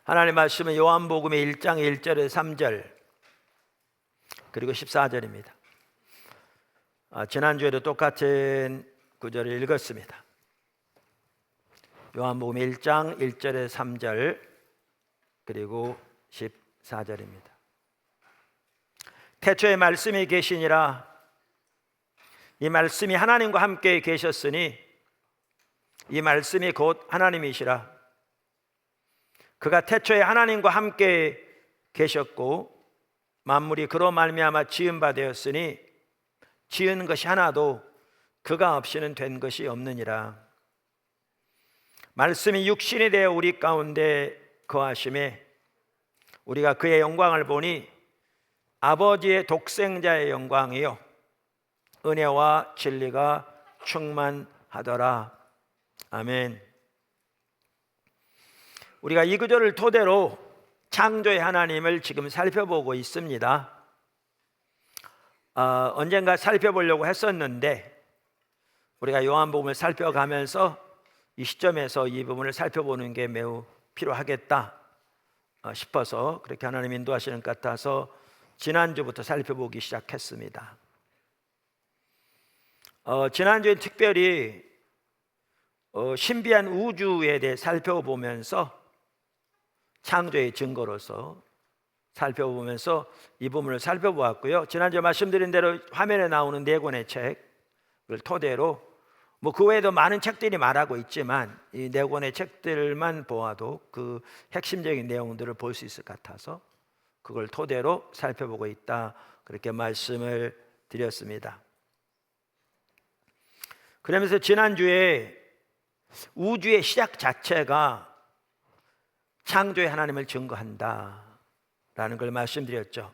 하나님 말씀은 요한복음의 1장 1절에 3절 그리고 14절입니다. 지난주에도 똑같은 구절을 읽었습니다. 요한복음 1장 1절에 3절 그리고 14절입니다. 태초에 말씀이 계시니라. 이 말씀이 하나님과 함께 계셨으니 이 말씀이 곧 하나님이시라. 그가 태초에 하나님과 함께 계셨고 만물이 그로 말미암아 지은 바 되었으니 지은 것이 하나도 그가 없이는 된 것이 없느니라. 말씀이 육신이 되어 우리 가운데 거하심에 우리가 그의 영광을 보니 아버지의 독생자의 영광이요 은혜와 진리가 충만하더라. 아멘. 우리가 이 구절을 토대로 창조의 하나님을 지금 살펴보고 있습니다. 언젠가 살펴보려고 했었는데 우리가 요한복음을 살펴가면서 이 시점에서 이 부분을 살펴보는 게 매우 필요하겠다 싶어서 그렇게 하나님 인도하시는 것 같아서 지난주부터 살펴보기 시작했습니다. 지난주에 특별히 신비한 우주에 대해 살펴보면서 창조의 증거로서 살펴보면서 이 부분을 살펴보았고요. 지난주에 말씀드린 대로 화면에 나오는 네 권의 책을 토대로 그 외에도 많은 책들이 말하고 있지만 이 네 권의 책들만 보아도 그 핵심적인 내용들을 볼 수 있을 것 같아서 그걸 토대로 살펴보고 있다 그렇게 말씀을 드렸습니다. 그러면서 지난주에 우주의 시작 자체가 창조의 하나님을 증거한다라는 걸 말씀드렸죠.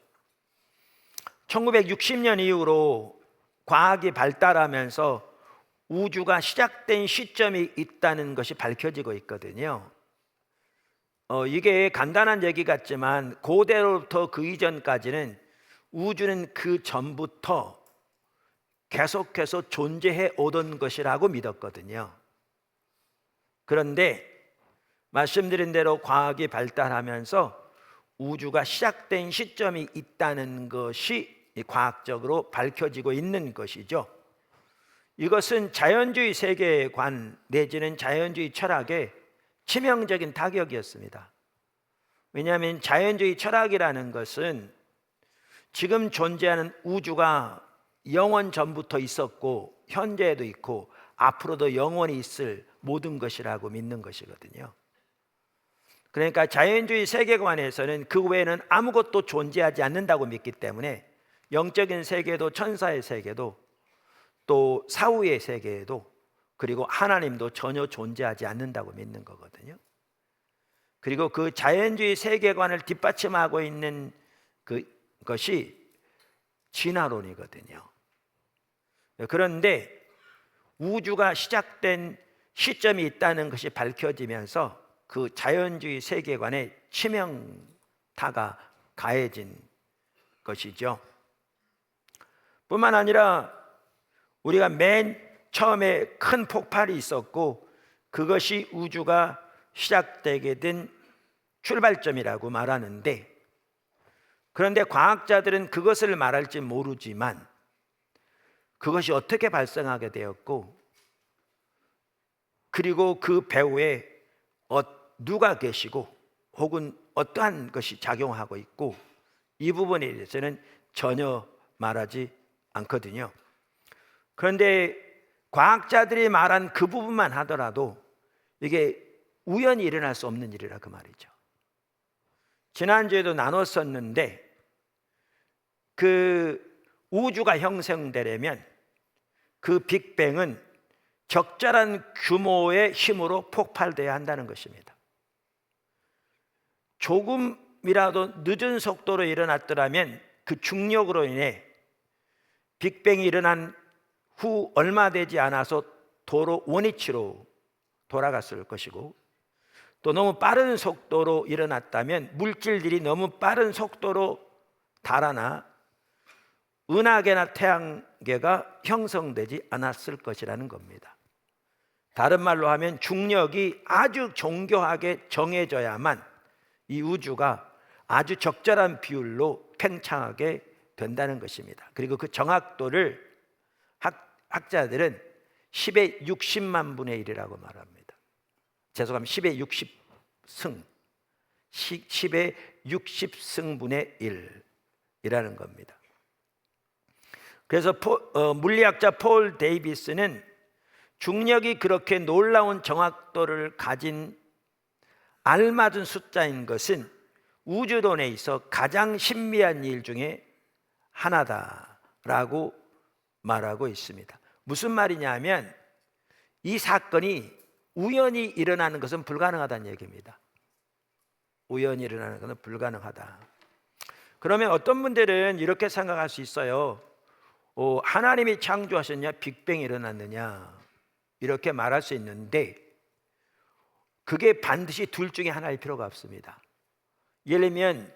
1960년 이후로 과학이 발달하면서 우주가 시작된 시점이 있다는 것이 밝혀지고 있거든요. 이게 간단한 얘기 같지만 고대로부터 그 이전까지는 우주는 그 전부터 계속해서 존재해 오던 것이라고 믿었거든요. 그런데 말씀드린 대로 과학이 발달하면서 우주가 시작된 시점이 있다는 것이 과학적으로 밝혀지고 있는 것이죠. 이것은 자연주의 세계관 내지는 자연주의 철학의 치명적인 타격이었습니다. 왜냐하면 자연주의 철학이라는 것은 지금 존재하는 우주가 영원 전부터 있었고 현재에도 있고 앞으로도 영원히 있을 모든 것이라고 믿는 것이거든요. 그러니까 자연주의 세계관에서는 그 외에는 아무것도 존재하지 않는다고 믿기 때문에 영적인 세계도 천사의 세계도 또 사후의 세계에도 그리고 하나님도 전혀 존재하지 않는다고 믿는 거거든요. 그리고 그 자연주의 세계관을 뒷받침하고 있는 그것이 진화론이거든요. 그런데 우주가 시작된 시점이 있다는 것이 밝혀지면서 그 자연주의 세계관에 치명타가 가해진 것이죠. 뿐만 아니라 우리가 맨 처음에 큰 폭발이 있었고 그것이 우주가 시작되게 된 출발점이라고 말하는데, 그런데 과학자들은 그것을 말할지 모르지만 그것이 어떻게 발생하게 되었고 그리고 그 배후에 누가 계시고 혹은 어떠한 것이 작용하고 있고 이 부분에 대해서는 전혀 말하지 않거든요. 그런데 과학자들이 말한 그 부분만 하더라도 이게 우연히 일어날 수 없는 일이라 그 말이죠. 지난주에도 나눴었는데 그 우주가 형성되려면 그 빅뱅은 적절한 규모의 힘으로 폭발돼야 한다는 것입니다. 조금이라도 늦은 속도로 일어났더라면 그 중력으로 인해 빅뱅이 일어난 후 얼마 되지 않아서 도로 원위치로 돌아갔을 것이고, 또 너무 빠른 속도로 일어났다면 물질들이 너무 빠른 속도로 달아나 은하계나 태양계가 형성되지 않았을 것이라는 겁니다. 다른 말로 하면 중력이 아주 정교하게 정해져야만 이 우주가 아주 적절한 비율로 팽창하게 된다는 것입니다. 그리고 그 정확도를 학자들은 10의 60만 분의 1이라고 말합니다. 죄송합니다. 10의 60승, 10의 60승분의 1이라는 겁니다. 그래서 물리학자 폴 데이비스는 중력이 그렇게 놀라운 정확도를 가진 알맞은 숫자인 것은 우주론에 있어 가장 신비한 일 중에 하나다라고 말하고 있습니다. 무슨 말이냐면 이 사건이 우연히 일어나는 것은 불가능하다는 얘기입니다. 우연히 일어나는 것은 불가능하다. 그러면 어떤 분들은 이렇게 생각할 수 있어요. 하나님이 창조하셨냐? 빅뱅이 일어났느냐? 이렇게 말할 수 있는데 그게 반드시 둘 중에 하나일 필요가 없습니다. 예를 들면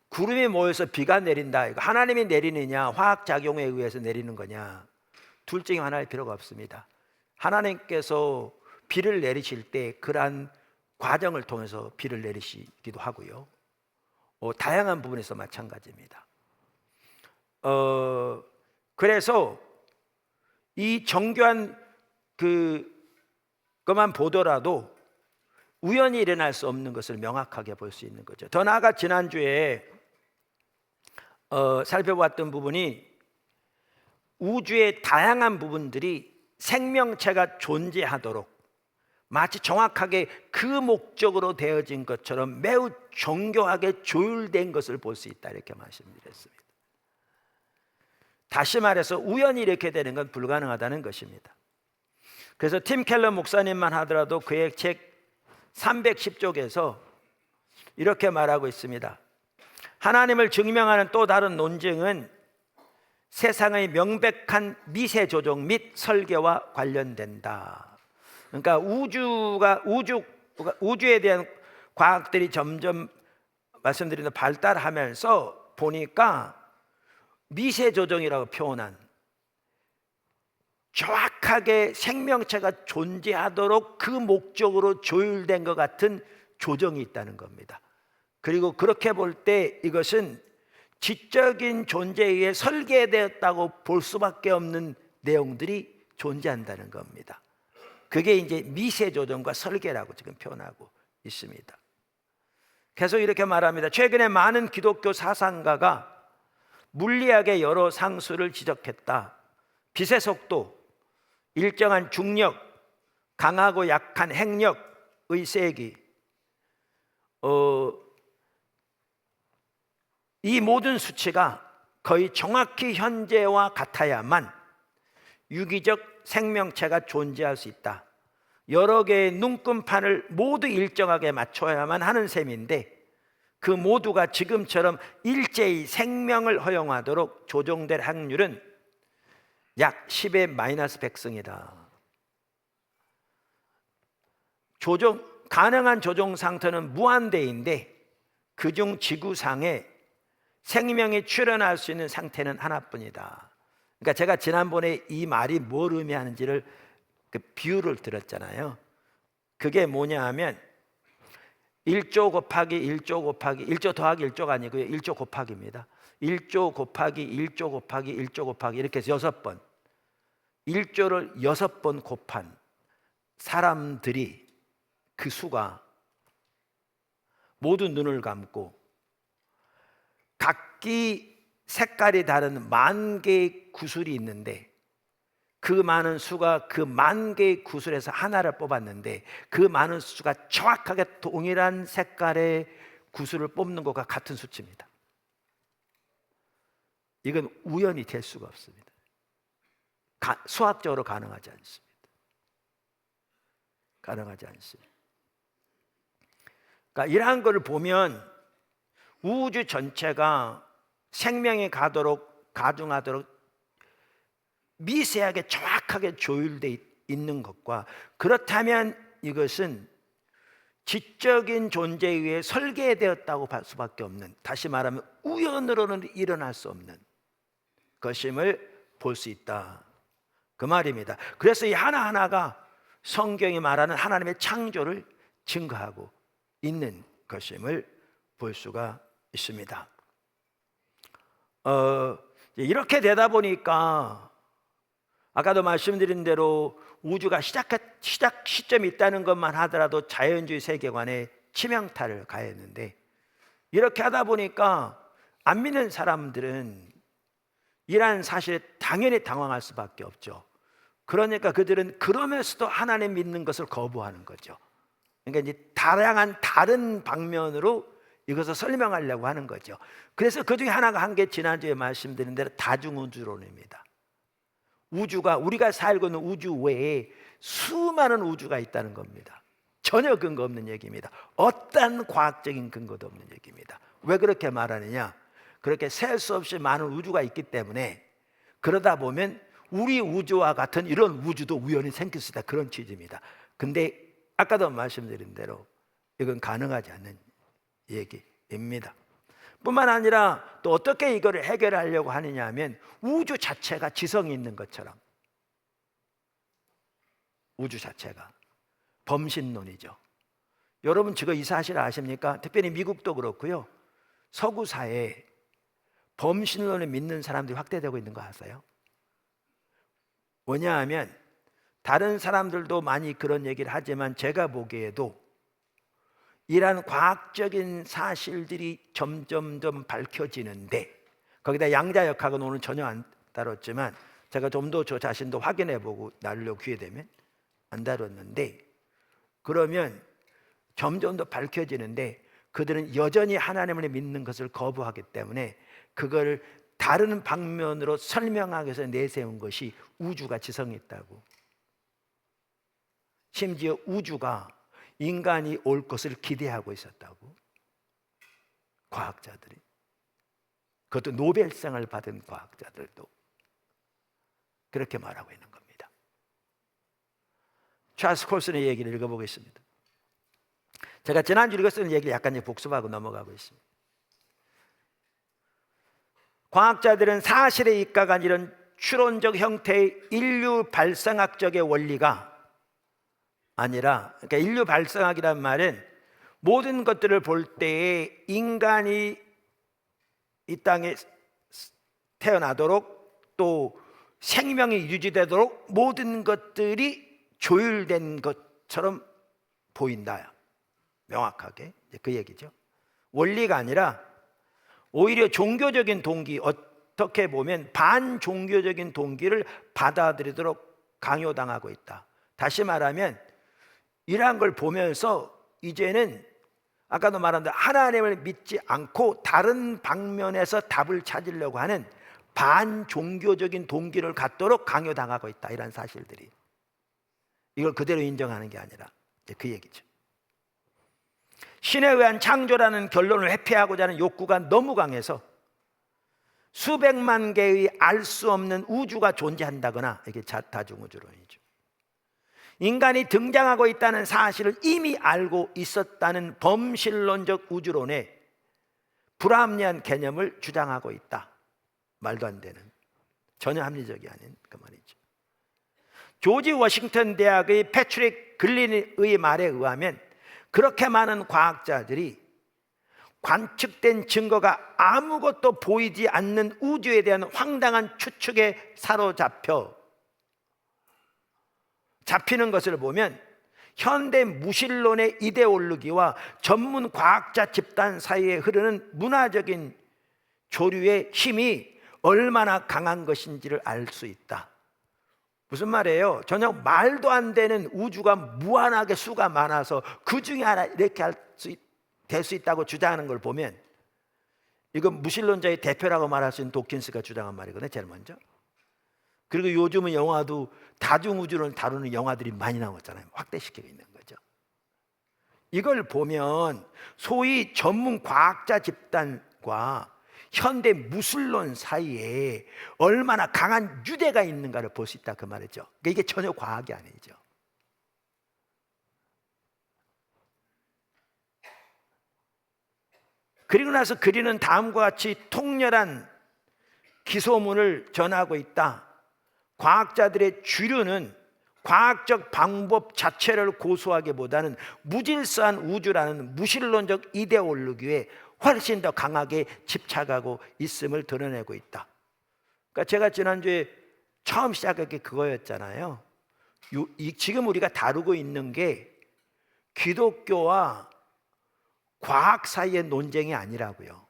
구름이 모여서 비가 내린다. 이거 하나님이 내리느냐 화학작용에 의해서 내리는 거냐, 둘 중에 하나일 필요가 없습니다. 하나님께서 비를 내리실 때 그러한 과정을 통해서 비를 내리시기도 하고요. 다양한 부분에서 마찬가지입니다. 그래서 이 정교한 그것만 보더라도 우연히 일어날 수 없는 것을 명확하게 볼 수 있는 거죠. 더 나아가 지난주에 살펴봤던 부분이 우주의 다양한 부분들이 생명체가 존재하도록 마치 정확하게 그 목적으로 되어진 것처럼 매우 정교하게 조율된 것을 볼 수 있다, 이렇게 말씀드렸습니다. 다시 말해서 우연히 이렇게 되는 건 불가능하다는 것입니다. 그래서 팀 켈러 목사님만 하더라도 그의 책 310쪽에서 이렇게 말하고 있습니다. 하나님을 증명하는 또 다른 논증은 세상의 명백한 미세 조종 및 설계와 관련된다. 그러니까 우주에 대한 과학들이 점점 말씀드린 대로 발달하면서 보니까 미세 조종이라고 표현한 정확하게 생명체가 존재하도록 그 목적으로 조율된 것 같은 조정이 있다는 겁니다. 그리고 그렇게 볼 때 이것은 지적인 존재에 의해 설계되었다고 볼 수밖에 없는 내용들이 존재한다는 겁니다. 그게 이제 미세 조정과 설계라고 지금 표현하고 있습니다. 계속 이렇게 말합니다. 최근에 많은 기독교 사상가가 물리학의 여러 상수를 지적했다. 빛의 속도, 일정한 중력, 강하고 약한 핵력의 세기, 이 모든 수치가 거의 정확히 현재와 같아야만 유기적 생명체가 존재할 수 있다. 여러 개의 눈금판을 모두 일정하게 맞춰야만 하는 셈인데 그 모두가 지금처럼 일제히 생명을 허용하도록 조정될 확률은 약 10의 마이너스 100승이다. 가능한 조종 상태는 무한대인데 그중 지구상에 생명이 출현할 수 있는 상태는 하나뿐이다. 그러니까 제가 지난번에 이 말이 뭘 의미하는지를 그 비유를 들었잖아요. 그게 뭐냐 하면 1조 곱하기 1조 곱하기 1조 더하기 1조가 아니고요, 1조 곱하기입니다. 1조 곱하기 1조 곱하기 1조 곱하기 이렇게 해서 6번, 1조를 6번 곱한 사람들이 그 수가 모두 눈을 감고 각기 색깔이 다른 10,000개의 구슬이 있는데 그 많은 수가 그 10,000개의 구슬에서 하나를 뽑았는데 그 많은 수가 정확하게 동일한 색깔의 구슬을 뽑는 것과 같은 수치입니다. 이건 우연히 될 수가 없습니다. 수학적으로 가능하지 않습니다. 가능하지 않습니다. 그러니까 이러한 것을 보면 우주 전체가 생명이 가동하도록 미세하게 정확하게 조율되어 있는 것과, 그렇다면 이것은 지적인 존재에 의해 설계되었다고 볼 수밖에 없는, 다시 말하면 우연으로는 일어날 수 없는 것임을 볼 수 있다, 그 말입니다. 그래서 이 하나하나가 성경이 말하는 하나님의 창조를 증거하고 있는 것임을 볼 수가 있습니다. 이렇게 되다 보니까 아까도 말씀드린 대로 우주가 시작 시점이 있다는 것만 하더라도 자연주의 세계관에 치명타를 가했는데, 이렇게 하다 보니까 안 믿는 사람들은 이러한 사실에 당연히 당황할 수밖에 없죠. 그러니까 그들은 그러면서도 하나님 믿는 것을 거부하는 거죠. 그러니까 이제 다양한 다른 방면으로 이것을 설명하려고 하는 거죠. 그래서 그 중에 하나가 한 게 지난주에 말씀드린 대로 다중우주론입니다. 우주가, 우리가 살고 있는 우주 외에 수많은 우주가 있다는 겁니다. 전혀 근거 없는 얘기입니다. 어떤 과학적인 근거도 없는 얘기입니다. 왜 그렇게 말하느냐? 그렇게 셀 수 없이 많은 우주가 있기 때문에, 그러다 보면 우리 우주와 같은 이런 우주도 우연히 생길 수 있다, 그런 취지입니다. 근데 아까도 말씀드린 대로 이건 가능하지 않는 얘기입니다. 뿐만 아니라 또 어떻게 이거를 해결하려고 하느냐 하면, 우주 자체가 지성이 있는 것처럼, 우주 자체가 범신론이죠. 여러분 지금 이 사실을 아십니까? 특별히 미국도 그렇고요, 서구 사회에 범신론을 믿는 사람들이 확대되고 있는 거 아세요? 뭐냐하면 다른 사람들도 많이 그런 얘기를 하지만 제가 보기에도 이러한 과학적인 사실들이 점점점 밝혀지는데, 거기다 양자역학은 오늘 전혀 안 다뤘지만 제가 좀 더 저 자신도 확인해보고 나누려고 기회 되면 안 다뤘는데, 그러면 점점 더 밝혀지는데 그들은 여전히 하나님을 믿는 것을 거부하기 때문에 그걸 다른 방면으로 설명하기 위해서 내세운 것이 우주가 지성이 있다고, 심지어 우주가 인간이 올 것을 기대하고 있었다고, 과학자들이, 그것도 노벨상을 받은 과학자들도 그렇게 말하고 있는 겁니다. 찰스 콜슨의 얘기를 읽어보겠습니다. 제가 지난주 읽었던 얘기를 약간 복습하고 넘어가고 있습니다. 과학자들은 사실에 입각한 이런 추론적 형태의 인류 발생학적의 원리가 아니라, 그러니까 인류 발생학이란 말은 모든 것들을 볼 때에 인간이 이 땅에 태어나도록 또 생명이 유지되도록 모든 것들이 조율된 것처럼 보인다, 명확하게 그 얘기죠. 원리가 아니라 오히려 종교적인 동기, 어떻게 보면 반종교적인 동기를 받아들이도록 강요당하고 있다. 다시 말하면 이러한 걸 보면서 이제는 아까도 말한 대로 하나님을 믿지 않고 다른 방면에서 답을 찾으려고 하는 반종교적인 동기를 갖도록 강요당하고 있다, 이런 사실들이. 이걸 그대로 인정하는 게 아니라 그 얘기죠. 신에 의한 창조라는 결론을 회피하고자 하는 욕구가 너무 강해서 수백만 개의 알 수 없는 우주가 존재한다거나, 이게 다중우주론이죠. 인간이 등장하고 있다는 사실을 이미 알고 있었다는 범신론적 우주론에 불합리한 개념을 주장하고 있다. 말도 안 되는, 전혀 합리적이 아닌 그 말이죠. 조지 워싱턴 대학의 패트릭 글린의 말에 의하면 그렇게 많은 과학자들이 관측된 증거가 아무것도 보이지 않는 우주에 대한 황당한 추측에 잡히는 것을 보면 현대 무신론의 이데올로기와 전문 과학자 집단 사이에 흐르는 문화적인 조류의 힘이 얼마나 강한 것인지를 알 수 있다. 무슨 말이에요? 전혀 말도 안 되는 우주가 무한하게 수가 많아서 그 중에 하나 이렇게 될 수 있다고 주장하는 걸 보면, 이건 무신론자의 대표라고 말할 수 있는 도킨스가 주장한 말이거든요, 제일 먼저. 그리고 요즘은 영화도 다중우주를 다루는 영화들이 많이 나왔잖아요. 확대시키고 있는 거죠. 이걸 보면 소위 전문 과학자 집단과 현대 무신론 사이에 얼마나 강한 유대가 있는가를 볼 수 있다, 그 말이죠. 그러니까 이게 전혀 과학이 아니죠. 그리고 나서 그리는 다음과 같이 통렬한 기소문을 전하고 있다. 과학자들의 주류는 과학적 방법 자체를 고수하기보다는 무질서한 우주라는 무신론적 이데올로기에 훨씬 더 강하게 집착하고 있음을 드러내고 있다. 그러니까 제가 지난주에 처음 시작한 게 그거였잖아요. 지금 우리가 다루고 있는 게 기독교와 과학 사이의 논쟁이 아니라고요.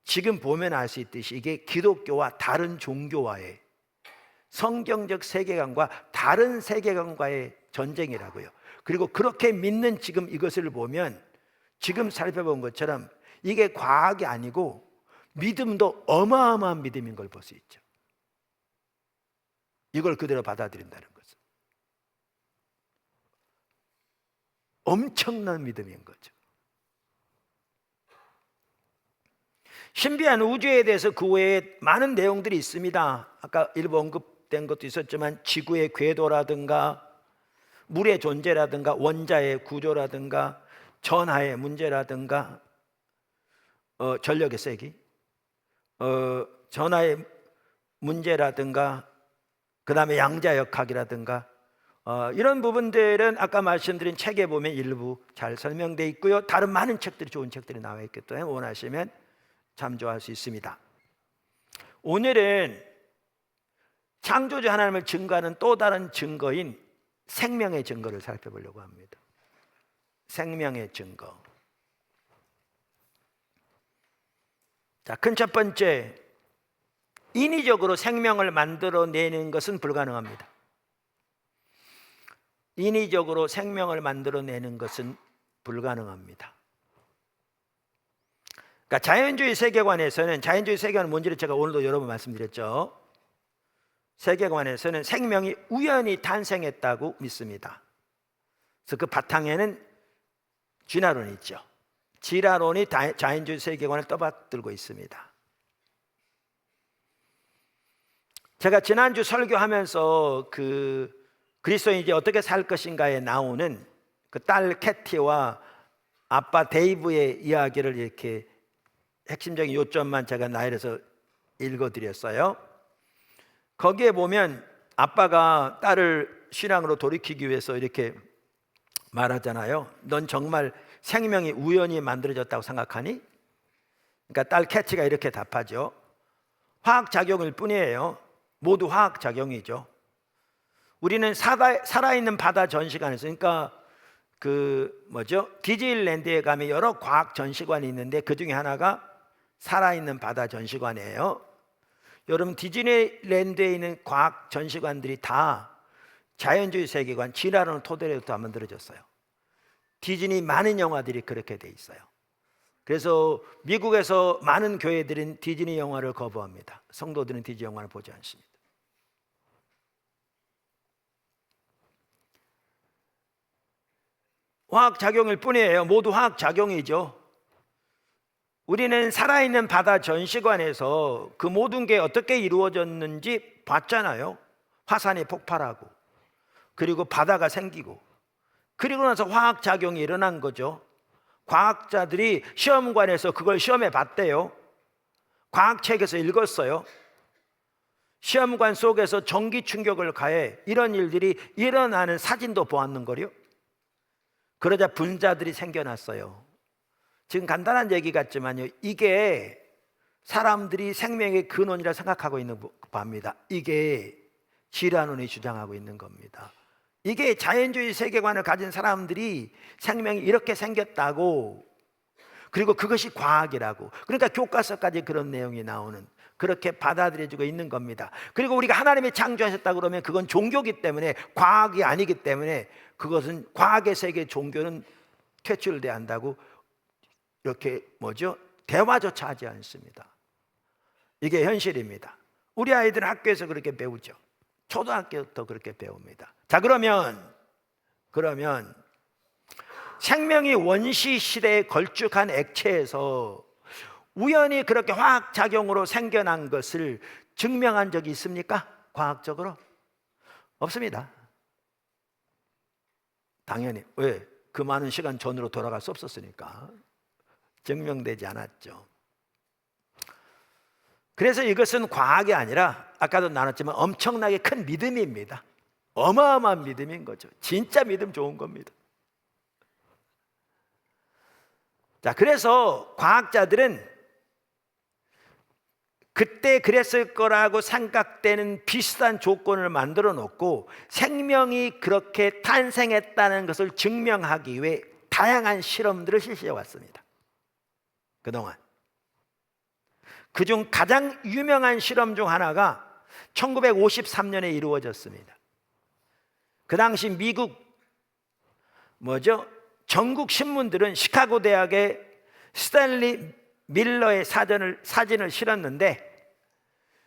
지금 보면 알 수 있듯이 이게 기독교와 다른 종교와의 성경적 세계관과 다른 세계관과의 전쟁이라고요. 그리고 그렇게 믿는 지금 이것을 보면 지금 살펴본 것처럼 이게 과학이 아니고 믿음도 어마어마한 믿음인 걸 볼 수 있죠. 이걸 그대로 받아들인다는 것은 엄청난 믿음인 거죠. 신비한 우주에 대해서 그 외에 많은 내용들이 있습니다. 아까 일부 언급된 것도 있었지만 지구의 궤도라든가 물의 존재라든가 원자의 구조라든가 전하의 문제라든가 전력의 세기, 전하의 문제라든가 그 다음에 양자역학이라든가 이런 부분들은 아까 말씀드린 책에 보면 일부 잘 설명되어 있고요. 다른 많은 책들이, 좋은 책들이 나와 있기 때문에 원하시면 참조할 수 있습니다. 오늘은 창조주 하나님을 증거하는 또 다른 증거인 생명의 증거를 살펴보려고 합니다. 생명의 증거. 자, 큰 첫 번째, 인위적으로 생명을 만들어내는 것은 불가능합니다. 인위적으로 생명을 만들어내는 것은 불가능합니다. 그러니까 자연주의 세계관에서는, 자연주의 세계관은 뭔지를 제가 오늘도 여러 번 말씀드렸죠. 세계관에서는 생명이 우연히 탄생했다고 믿습니다. 그래서 그 바탕에는 진화론이 있죠. 진화론이 자연주의 세계관을 떠받들고 있습니다. 제가 지난주 설교하면서 그 그리스도인이 이제 어떻게 살 것인가에 나오는 그 딸 캐티와 아빠 데이브의 이야기를 이렇게 핵심적인 요점만 제가 나열해서 읽어드렸어요. 거기에 보면 아빠가 딸을 신앙으로 돌이키기 위해서 이렇게 말하잖아요. 넌 정말 생명이 우연히 만들어졌다고 생각하니? 그러니까 딸 캐치가 이렇게 답하죠. 화학작용일 뿐이에요. 모두 화학작용이죠. 우리는 살아있는 바다 전시관에서, 그러니까 디즈니랜드에 가면 여러 과학 전시관이 있는데 그 중에 하나가 살아있는 바다 전시관이에요. 여러분, 디즈니랜드에 있는 과학 전시관들이 다 자연주의 세계관, 진화론을 토대로 다 만들어졌어요. 디즈니 많은 영화들이 그렇게 돼 있어요. 그래서 미국에서 많은 교회들은 디즈니 영화를 거부합니다. 성도들은 디즈니 영화를 보지 않습니다. 화학작용일 뿐이에요. 모두 화학작용이죠. 우리는 살아있는 바다 전시관에서 그 모든 게 어떻게 이루어졌는지 봤잖아요. 화산이 폭발하고, 그리고 바다가 생기고, 그리고 나서 화학작용이 일어난 거죠. 과학자들이 시험관에서 그걸 시험해 봤대요. 과학책에서 읽었어요. 시험관 속에서 전기 충격을 가해 이런 일들이 일어나는 사진도 보았는 거요. 그러자 분자들이 생겨났어요. 지금 간단한 얘기 같지만요, 이게 사람들이 생명의 근원이라 생각하고 있는 바입니다. 이게 진화론이 주장하고 있는 겁니다. 이게 자연주의 세계관을 가진 사람들이 생명이 이렇게 생겼다고, 그리고 그것이 과학이라고, 그러니까 교과서까지 그런 내용이 나오는, 그렇게 받아들여지고 있는 겁니다. 그리고 우리가 하나님이 창조하셨다 그러면 그건 종교기 때문에, 과학이 아니기 때문에 그것은 과학의 세계, 종교는 퇴출돼야 한다고 이렇게 대화조차 하지 않습니다. 이게 현실입니다. 우리 아이들은 학교에서 그렇게 배우죠. 초등학교부터 그렇게 배웁니다. 자, 그러면 생명이 원시 시대에 걸쭉한 액체에서 우연히 그렇게 화학작용으로 생겨난 것을 증명한 적이 있습니까? 과학적으로? 없습니다. 당연히. 왜? 그 많은 시간 전으로 돌아갈 수 없었으니까. 증명되지 않았죠. 그래서 이것은 과학이 아니라 아까도 나눴지만 엄청나게 큰 믿음입니다. 어마어마한 믿음인 거죠. 진짜 믿음 좋은 겁니다. 자, 그래서 과학자들은 그때 그랬을 거라고 생각되는 비슷한 조건을 만들어 놓고 생명이 그렇게 탄생했다는 것을 증명하기 위해 다양한 실험들을 실시해 왔습니다. 그동안. 그중 가장 유명한 실험 중 하나가 1953년에 이루어졌습니다. 그 당시 미국 전국 신문들은 시카고 대학의 스탠리 밀러의 사진을 실었는데,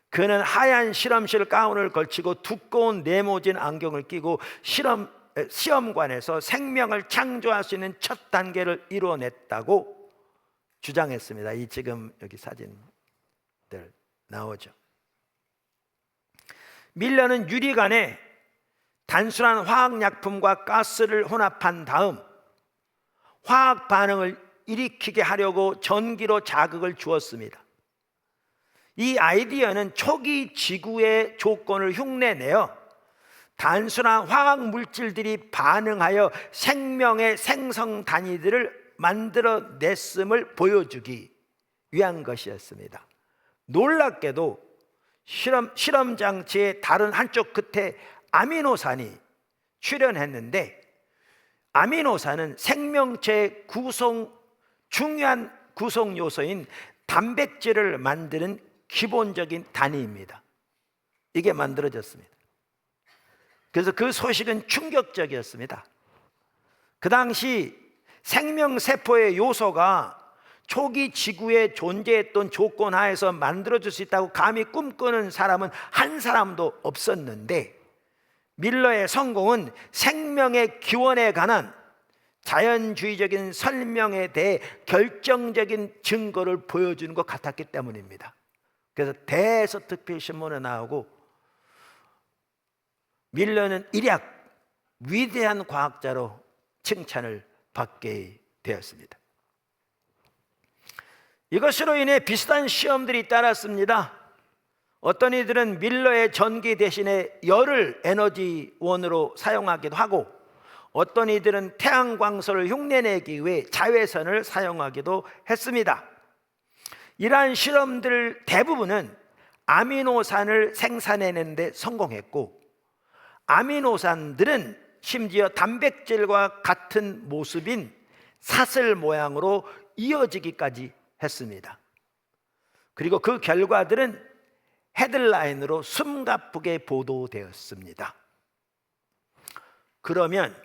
그는 하얀 실험실 가운을 걸치고 두꺼운 네모진 안경을 끼고 시험관에서 생명을 창조할 수 있는 첫 단계를 이루어냈다고 주장했습니다. 이 지금 여기 사진들 나오죠. 밀러는 유리관에 단순한 화학약품과 가스를 혼합한 다음 화학 반응을 일으키게 하려고 전기로 자극을 주었습니다. 이 아이디어는 초기 지구의 조건을 흉내내어 단순한 화학 물질들이 반응하여 생명의 생성 단위들을 만들어냈음을 보여주기 위한 것이었습니다. 놀랍게도 실험 장치의 다른 한쪽 끝에 아미노산이 출현했는데, 아미노산은 생명체의 중요한 구성 요소인 단백질을 만드는 기본적인 단위입니다. 이게 만들어졌습니다. 그래서 그 소식은 충격적이었습니다. 그 당시 생명세포의 요소가 초기 지구에 존재했던 조건 하에서 만들어질 수 있다고 감히 꿈꾸는 사람은 한 사람도 없었는데, 밀러의 성공은 생명의 기원에 관한 자연주의적인 설명에 대해 결정적인 증거를 보여주는 것 같았기 때문입니다. 그래서 대서특필신문에 나오고 밀러는 일약 위대한 과학자로 칭찬을 받게 되었습니다. 이것으로 인해 비슷한 시험들이 따랐습니다. 어떤 이들은 밀러의 전기 대신에 열을 에너지원으로 사용하기도 하고, 어떤 이들은 태양광선을 흉내내기 위해 자외선을 사용하기도 했습니다. 이러한 실험들 대부분은 아미노산을 생산해내는 데 성공했고, 아미노산들은 심지어 단백질과 같은 모습인 사슬 모양으로 이어지기까지 했습니다. 그리고 그 결과들은 헤드라인으로 숨가쁘게 보도되었습니다. 그러면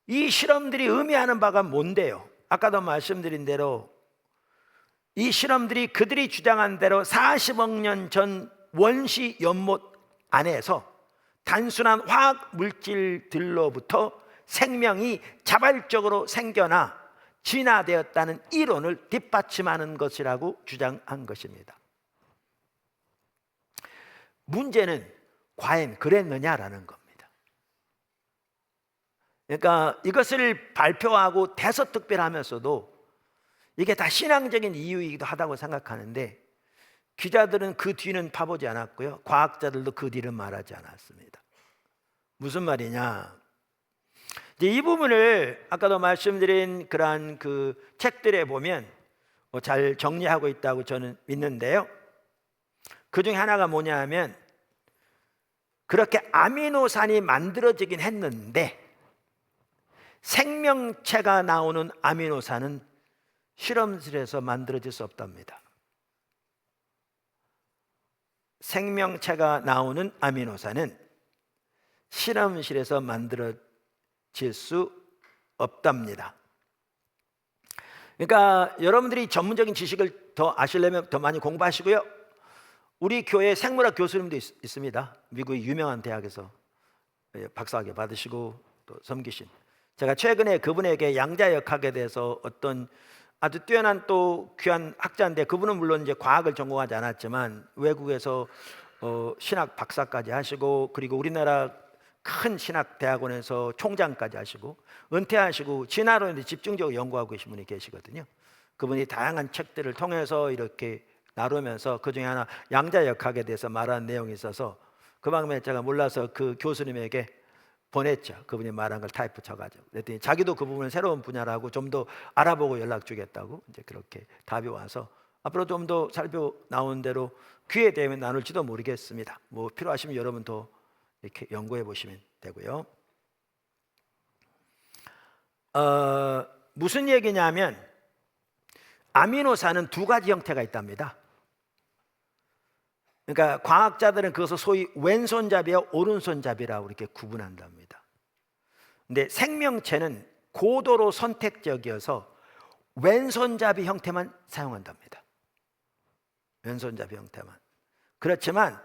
이 실험들이 의미하는 바가 뭔데요? 아까도 말씀드린 대로 이 실험들이 그들이 주장한 대로 40억 년 전 원시 연못 안에서 단순한 화학 물질들로부터 생명이 자발적으로 생겨나 진화되었다는 이론을 뒷받침하는 것이라고 주장한 것입니다. 문제는 과연 그랬느냐라는 겁니다. 그러니까 이것을 발표하고 대서특필하면서도 이게 다 신앙적인 이유이기도 하다고 생각하는데, 기자들은 그 뒤는 파보지 않았고요, 과학자들도 그 뒤는 말하지 않았습니다. 무슨 말이냐? 이제 이 부분을 아까도 말씀드린 그러한 그 책들에 보면 잘 정리하고 있다고 저는 믿는데요. 그 중에 하나가 뭐냐 하면, 그렇게 아미노산이 만들어지긴 했는데 생명체가 나오는 아미노산은 실험실에서 만들어질 수 없답니다. 생명체가 나오는 아미노산은 실험실에서 만들어질 수 없답니다. 그러니까 여러분들이 전문적인 지식을 더 아시려면 더 많이 공부하시고요, 우리 교회 생물학 교수님도 있습니다. 미국의 유명한 대학에서 박사학위 받으시고 또 섬기신, 제가 최근에 그분에게 양자역학에 대해서 어떤 아주 뛰어난 또 귀한 학자인데, 그분은 물론 이제 과학을 전공하지 않았지만 외국에서 신학 박사까지 하시고, 그리고 우리나라 큰 신학 대학원에서 총장까지 하시고 은퇴하시고 진화론에 집중적으로 연구하고 계신 분이 계시거든요. 그분이 다양한 책들을 통해서 이렇게 나누면서 그 중에 하나 양자역학에 대해서 말하는 내용이 있어서 그 방법에 제가 몰라서 그 교수님에게 보냈죠. 그분이 말한 걸 타이프 쳐가지고. 그랬더니 자기도 그 부분은 새로운 분야라고 좀 더 알아보고 연락 주겠다고 이제 그렇게 답이 와서 앞으로 좀 더 살펴 나온 대로 기회 되면 나눌지도 모르겠습니다. 뭐 필요하시면 여러분 더 이렇게 연구해 보시면 되고요. 무슨 얘기냐면 아미노산은 두 가지 형태가 있답니다. 그러니까 과학자들은 그것을 소위 왼손잡이와 오른손잡이라고 이렇게 구분한답니다. 근데 생명체는 고도로 선택적이어서 왼손잡이 형태만 사용한답니다. 왼손잡이 형태만. 그렇지만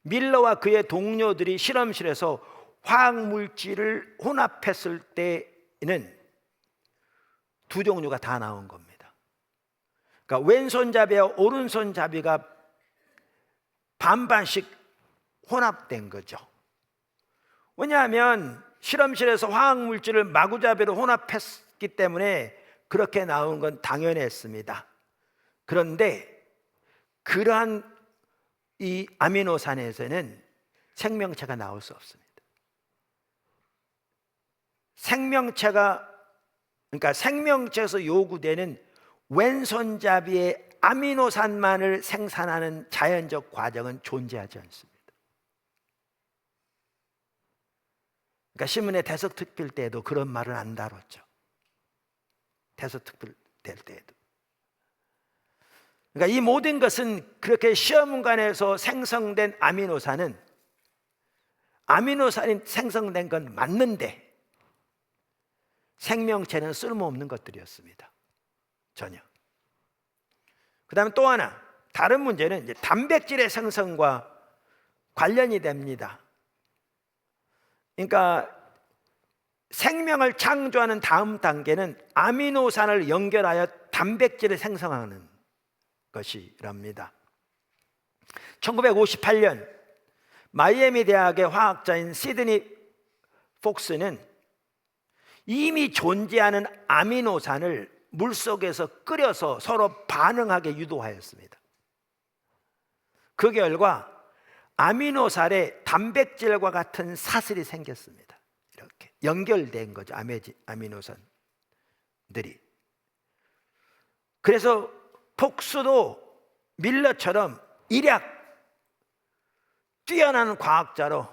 밀러와 그의 동료들이 실험실에서 화학물질을 혼합했을 때는 두 종류가 다 나온 겁니다. 그러니까 왼손잡이와 오른손잡이가 반반씩 혼합된 거죠. 왜냐하면 실험실에서 화학물질을 마구잡이로 혼합했기 때문에 그렇게 나온 건 당연했습니다. 그런데 그러한 이 아미노산에서는 생명체가 나올 수 없습니다. 그러니까 생명체에서 요구되는 왼손잡이의 아미노산만을 생산하는 자연적 과정은 존재하지 않습니다. 그러니까 신문의 대서특필 때에도 그런 말을 안 다뤘죠. 대서특필 될 때에도. 그러니까 이 모든 것은 그렇게 시험관에서 생성된 아미노산이 생성된 건 맞는데 생명체는 쓸모없는 것들이었습니다. 전혀. 그 다음에 또 하나 다른 문제는 이제 단백질의 생성과 관련이 됩니다. 그러니까 생명을 창조하는 다음 단계는 아미노산을 연결하여 단백질을 생성하는 것이랍니다. 1958년 마이애미 대학의 화학자인 시드니 폭스는 이미 존재하는 아미노산을 물속에서 끓여서 서로 반응하게 유도하였습니다. 그 결과 아미노산에 단백질과 같은 사슬이 생겼습니다. 이렇게 연결된 거죠. 아미노산들이. 그래서 폭스도 밀러처럼 일약 뛰어난 과학자로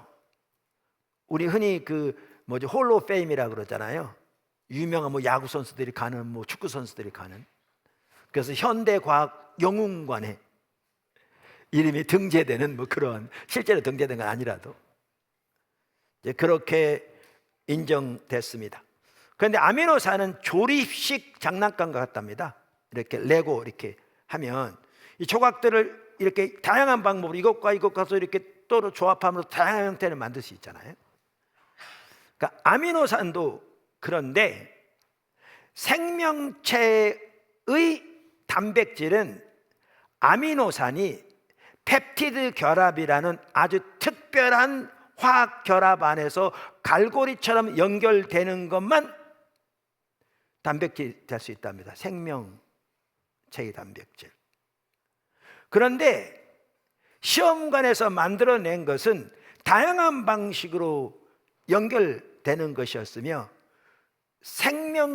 우리 흔히 홀로 페임이라고 그러잖아요. 유명한 야구 선수들이 가는 축구 선수들이 가는. 그래서 현대 과학 영웅관에 이름이 등재되는 그런 실제로 등재된 건 아니라도 이제 그렇게 인정됐습니다. 그런데 아미노산은 조립식 장난감과 같답니다. 이렇게 레고 이렇게 하면 이 조각들을 이렇게 다양한 방법으로 이것과 이것과 이렇게 또 조합하면서 다양한 형태를 만들 수 있잖아요. 그러니까 아미노산도 그런데 생명체의 단백질은 아미노산이 펩티드 결합이라는 아주 특별한 화학 결합 안에서 갈고리처럼 연결되는 것만 단백질이 될 수 있답니다. 생명체의 단백질. 그런데 시험관에서 만들어낸 것은 다양한 방식으로 연결되는 것이었으며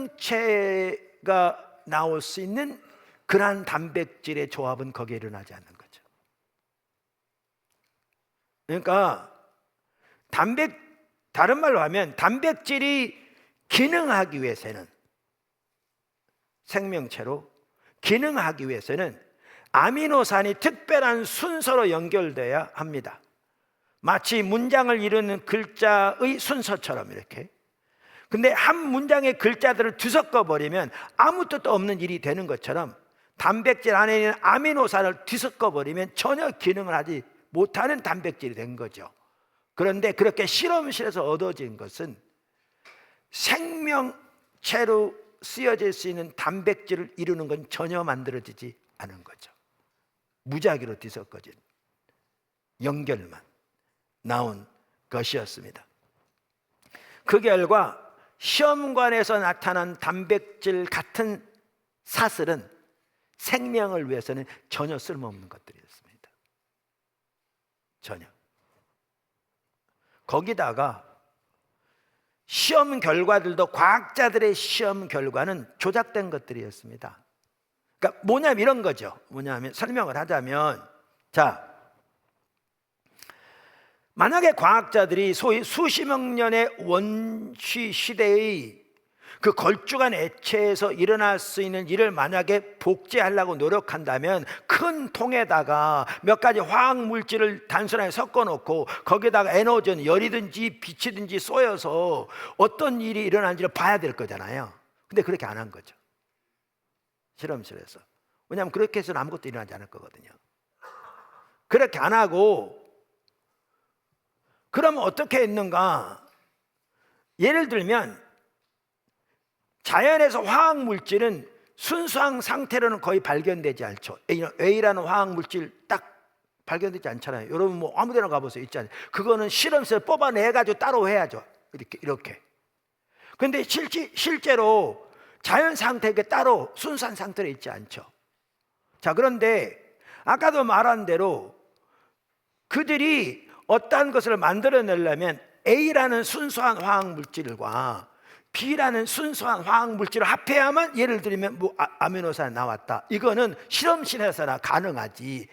생명체가 나올 수 있는 그러한 단백질의 조합은 거기에 일어나지 않는 거죠. 그러니까 다른 말로 하면 단백질이 기능하기 위해서는 생명체로 기능하기 위해서는 아미노산이 특별한 순서로 연결돼야 합니다. 마치 문장을 이루는 글자의 순서처럼 이렇게. 근데 한 문장의 글자들을 뒤섞어 버리면 아무 뜻도 없는 일이 되는 것처럼 단백질 안에 있는 아미노산을 뒤섞어 버리면 전혀 기능을 하지 못하는 단백질이 된 거죠. 그런데 그렇게 실험실에서 얻어진 것은 생명체로 쓰여질 수 있는 단백질을 이루는 건 전혀 만들어지지 않은 거죠. 무작위로 뒤섞어진 연결만 나온 것이었습니다. 그 결과 시험관에서 나타난 단백질 같은 사슬은 생명을 위해서는 전혀 쓸모없는 것들이었습니다. 전혀. 거기다가 시험 결과들도 과학자들의 시험 결과는 조작된 것들이었습니다. 그러니까 뭐냐면 이런 거죠. 뭐냐면 설명을 하자면, 자, 만약에 과학자들이 소위 수십억 년의 원시 시대의 그 걸쭉한 액체에서 일어날 수 있는 일을 만약에 복제하려고 노력한다면 큰 통에다가 몇 가지 화학 물질을 단순하게 섞어 놓고 거기다가 에너지는 열이든지 빛이든지 쏘여서 어떤 일이 일어나는지를 봐야 될 거잖아요. 근데 그렇게 안 한 거죠, 실험실에서. 왜냐하면 그렇게 해서는 아무것도 일어나지 않을 거거든요. 그렇게 안 하고, 그러면 어떻게 했는가? 예를 들면 자연에서 화학 물질은 순수한 상태로는 거의 발견되지 않죠. A라는 화학 물질 딱 발견되지 않잖아요. 여러분 뭐 아무데나 가보세요. 있잖아요. 그거는 실험실에서 뽑아내가지고 따로 해야죠. 이렇게. 근데 실제로 자연 상태가 따로 순수한 상태로 있지 않죠. 자, 그런데 아까도 말한 대로 그들이 어떠한 것을 만들어내려면 A라는 순수한 화학 물질과 B라는 순수한 화학 물질을 합해야만, 예를 들면 뭐 아미노산이 나왔다, 이거는 실험실에서나 가능하지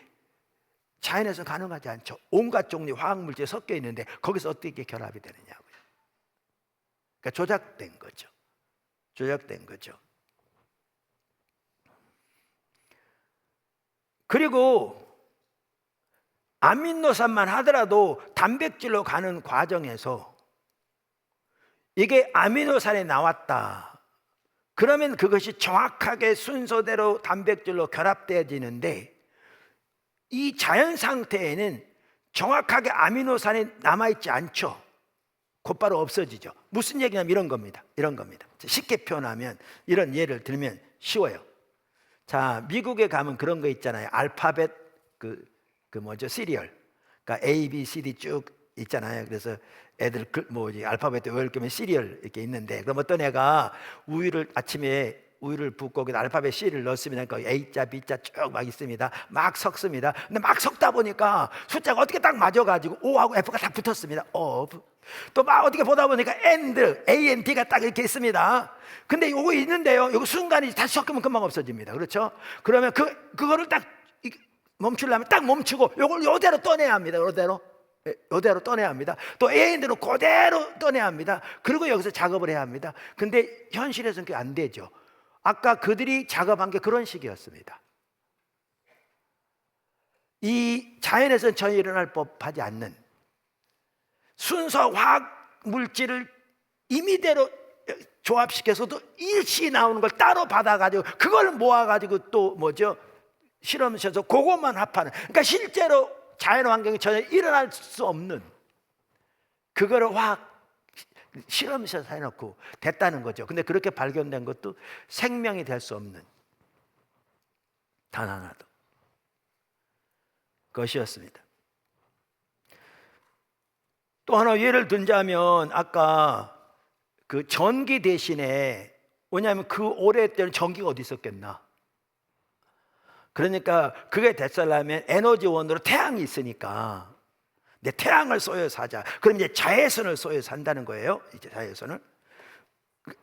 자연에서 가능하지 않죠. 온갖 종류의 화학 물질이 섞여 있는데 거기서 어떻게 결합이 되느냐고요. 그러니까 조작된 거죠. 조작된 거죠. 그리고 아미노산만 하더라도 단백질로 가는 과정에서 이게 아미노산이 나왔다 그러면 그것이 정확하게 순서대로 단백질로 결합되어지는데, 이 자연 상태에는 정확하게 아미노산이 남아있지 않죠. 곧바로 없어지죠. 무슨 얘기냐면 이런 겁니다. 쉽게 표현하면 이런 예를 들면 쉬워요. 자, 미국에 가면 그런 거 있잖아요. 알파벳 시리얼. 그러니까 A, B, C, D 쭉 있잖아요. 그래서 애들 알파벳 외우면 시리얼 이렇게 있는데, 그럼 어떤 애가 아침에 우유를 붓고 거기다 알파벳 C를 넣습니다. 그러니까 A자, B자 쭉 막 있습니다. 막 섞습니다. 근데 막 섞다 보니까 숫자가 어떻게 딱 맞아가지고 O하고 F가 딱 붙었습니다. 또 막 어떻게 보다 보니까 A, N, D가 딱 이렇게 있습니다. 근데 요거 있는데요, 요거 순간이 다시 섞으면 금방 없어집니다. 그렇죠? 그러면 그거를 딱 멈추려면 딱 멈추고 요걸 요대로 떠내야 합니다. 요대로 떠내야 합니다. 또 A인들은 그대로 떠내야 합니다. 그리고 여기서 작업을 해야 합니다. 근데 현실에서는 그게 안 되죠. 아까 그들이 작업한 게 그런 식이었습니다. 이 자연에서는 전혀 일어날 법하지 않는 순서 화학 물질을 임의대로 조합시켜서도 일시 나오는 걸 따로 받아가지고 그걸 모아가지고 또 실험실에서 그것만 합하는, 그러니까 실제로 자연 환경에 전혀 일어날 수 없는 그거를 실험실에서 해놓고 됐다는 거죠. 근데 그렇게 발견된 것도 생명이 될 수 없는 단 하나도 것이었습니다. 또 하나 예를 들자면, 아까 그 전기 대신에, 왜냐하면 그 오래 때는 전기가 어디 있었겠나. 그러니까 그게 됐으려면 에너지원으로 태양이 있으니까 내 태양을 쏘여서 하자. 그럼 이제 자외선을 쏘여서 한다는 거예요. 이제 자외선을.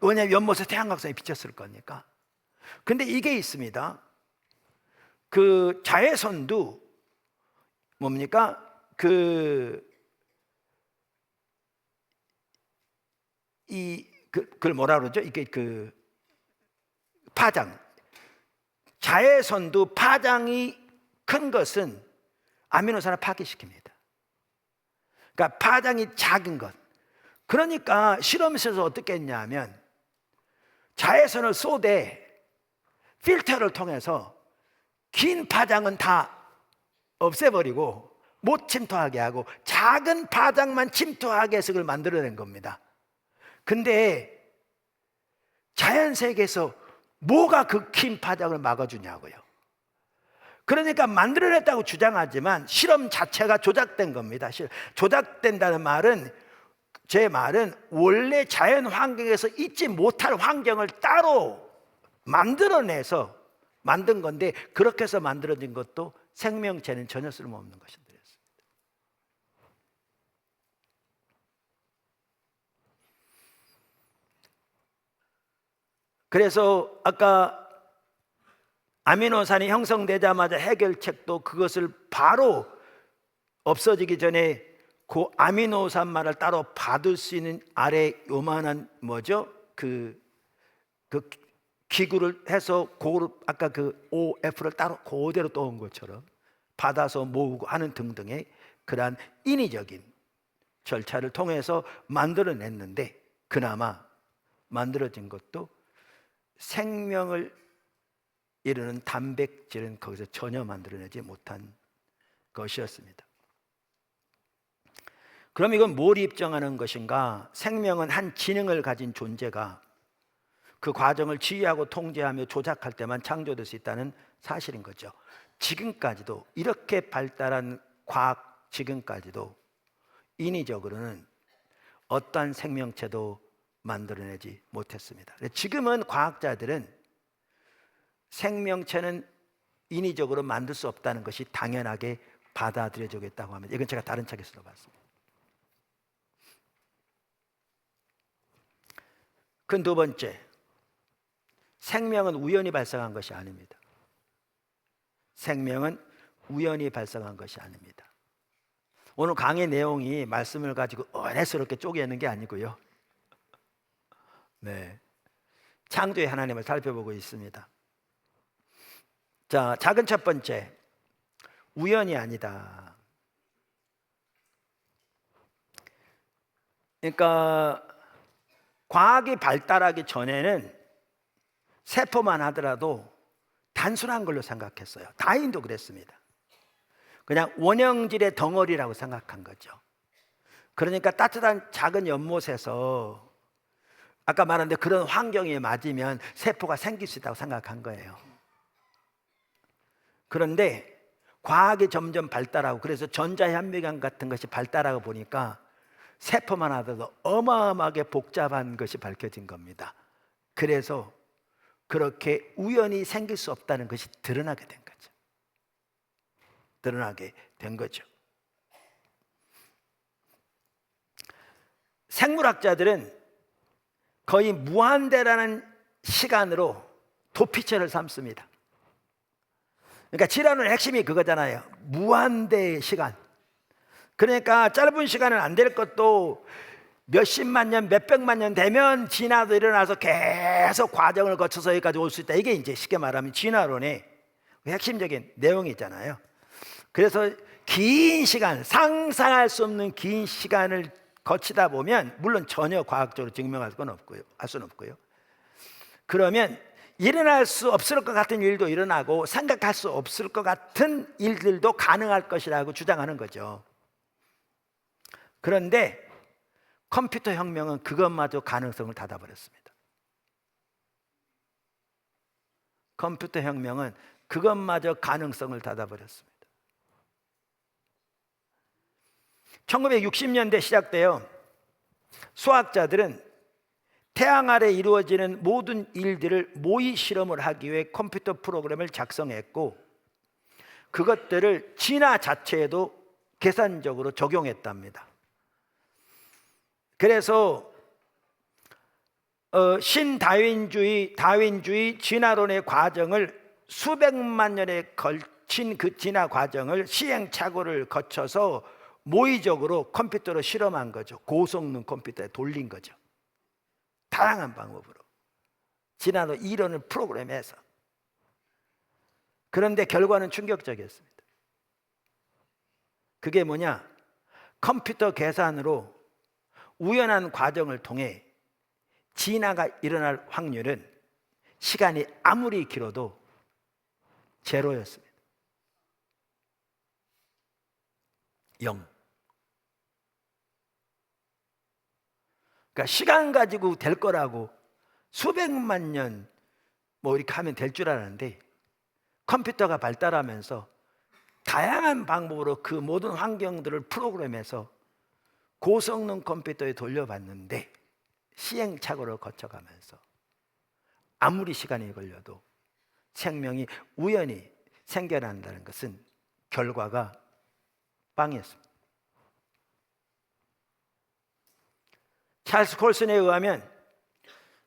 왜냐하면 연못에 태양광선이 비쳤을 거니까. 근데 이게 있습니다. 그 자외선도 뭡니까? 그걸 뭐라 그러죠? 이게 파장. 자외선도 파장이 큰 것은 아미노산을 파괴시킵니다. 그러니까 파장이 작은 것. 그러니까 실험실에서 어떻게 했냐면 자외선을 쏘되 필터를 통해서 긴 파장은 다 없애버리고 못 침투하게 하고 작은 파장만 침투하게 해서 그걸 만들어낸 겁니다. 근데 자연 세계에서 뭐가 그 긴 파장을 막아주냐고요. 그러니까 만들어냈다고 주장하지만 실험 자체가 조작된 겁니다. 조작된다는 말은, 제 말은 원래 자연 환경에서 있지 못할 환경을 따로 만들어내서 만든 건데, 그렇게 해서 만들어진 것도 생명체는 전혀 쓸모없는 것입니다. 그래서 아까 아미노산이 형성되자마자 해결책도 그것을 바로 없어지기 전에 그 아미노산만을 따로 받을 수 있는 아래 요만한 뭐죠? 그 기구를 해서 아까 그 OF를 따로 그대로 떠온 것처럼 받아서 모으고 하는 등등의 그러한 인위적인 절차를 통해서 만들어냈는데, 그나마 만들어진 것도 생명을 이루는 단백질은 거기서 전혀 만들어내지 못한 것이었습니다. 그럼 이건 뭘 입증하는 것인가? 생명은 한 지능을 가진 존재가 그 과정을 지휘하고 통제하며 조작할 때만 창조될 수 있다는 사실인 거죠. 지금까지도 이렇게 발달한 과학, 지금까지도 인위적으로는 어떠한 생명체도 만들어내지 못했습니다. 지금은 과학자들은 생명체는 인위적으로 만들 수 없다는 것이 당연하게 받아들여지고 있다고 합니다. 이건 제가 다른 책에서 들어봤습니다. 그 두 번째, 생명은 우연히 발생한 것이 아닙니다. 생명은 우연히 발생한 것이 아닙니다. 오늘 강의 내용이 말씀을 가지고 어레스럽게 쪼개는 게 아니고요. 네, 창조의 하나님을 살펴보고 있습니다. 자, 작은 첫 번째, 우연이 아니다. 그러니까 과학이 발달하기 전에는 세포만 하더라도 단순한 걸로 생각했어요. 다윈도 그랬습니다. 그냥 원형질의 덩어리라고 생각한 거죠. 그러니까 따뜻한 작은 연못에서 아까 말한 그런 환경에 맞으면 세포가 생길 수 있다고 생각한 거예요. 그런데 과학이 점점 발달하고, 그래서 전자현미경 같은 것이 발달하고 보니까 세포만 하더라도 어마어마하게 복잡한 것이 밝혀진 겁니다. 그래서 그렇게 우연히 생길 수 없다는 것이 드러나게 된 거죠. 드러나게 된 거죠. 생물학자들은 거의 무한대라는 시간으로 도피처를 삼습니다. 그러니까 질환의 핵심이 그거잖아요. 무한대의 시간. 그러니까 짧은 시간은 안 될 것도 몇십만 년, 몇백만 년 되면 진화도 일어나서 계속 과정을 거쳐서 여기까지 올 수 있다. 이게 이제 쉽게 말하면 진화론의 핵심적인 내용이잖아요. 그래서 긴 시간, 상상할 수 없는 긴 시간을 거치다 보면, 물론 전혀 과학적으로 증명할 건 없고요, 할 수는 없고요. 그러면 일어날 수 없을 것 같은 일도 일어나고 생각할 수 없을 것 같은 일들도 가능할 것이라고 주장하는 거죠. 그런데 컴퓨터 혁명은 그것마저 가능성을 닫아버렸습니다. 컴퓨터 혁명은 그것마저 가능성을 닫아버렸습니다. 1960년대 시작되어 수학자들은 태양 아래 이루어지는 모든 일들을 모의 실험을 하기 위해 컴퓨터 프로그램을 작성했고, 그것들을 진화 자체에도 계산적으로 적용했답니다. 그래서 다윈주의 진화론의 과정을, 수백만 년에 걸친 그 진화 과정을 시행착오를 거쳐서 모의적으로 컴퓨터로 실험한 거죠. 고성능 컴퓨터에 돌린 거죠. 다양한 방법으로 진화론 이론을 프로그램해서. 그런데 결과는 충격적이었습니다. 그게 뭐냐? 컴퓨터 계산으로 우연한 과정을 통해 진화가 일어날 확률은 시간이 아무리 길어도 제로였습니다. 0. 그러니까 시간 가지고 될 거라고 수백만 년 뭐 이렇게 하면 될 줄 알았는데, 컴퓨터가 발달하면서 다양한 방법으로 그 모든 환경들을 프로그램해서 고성능 컴퓨터에 돌려봤는데, 시행착오를 거쳐가면서 아무리 시간이 걸려도 생명이 우연히 생겨난다는 것은 결과가 빵이었습니다. 찰스 콜슨에 의하면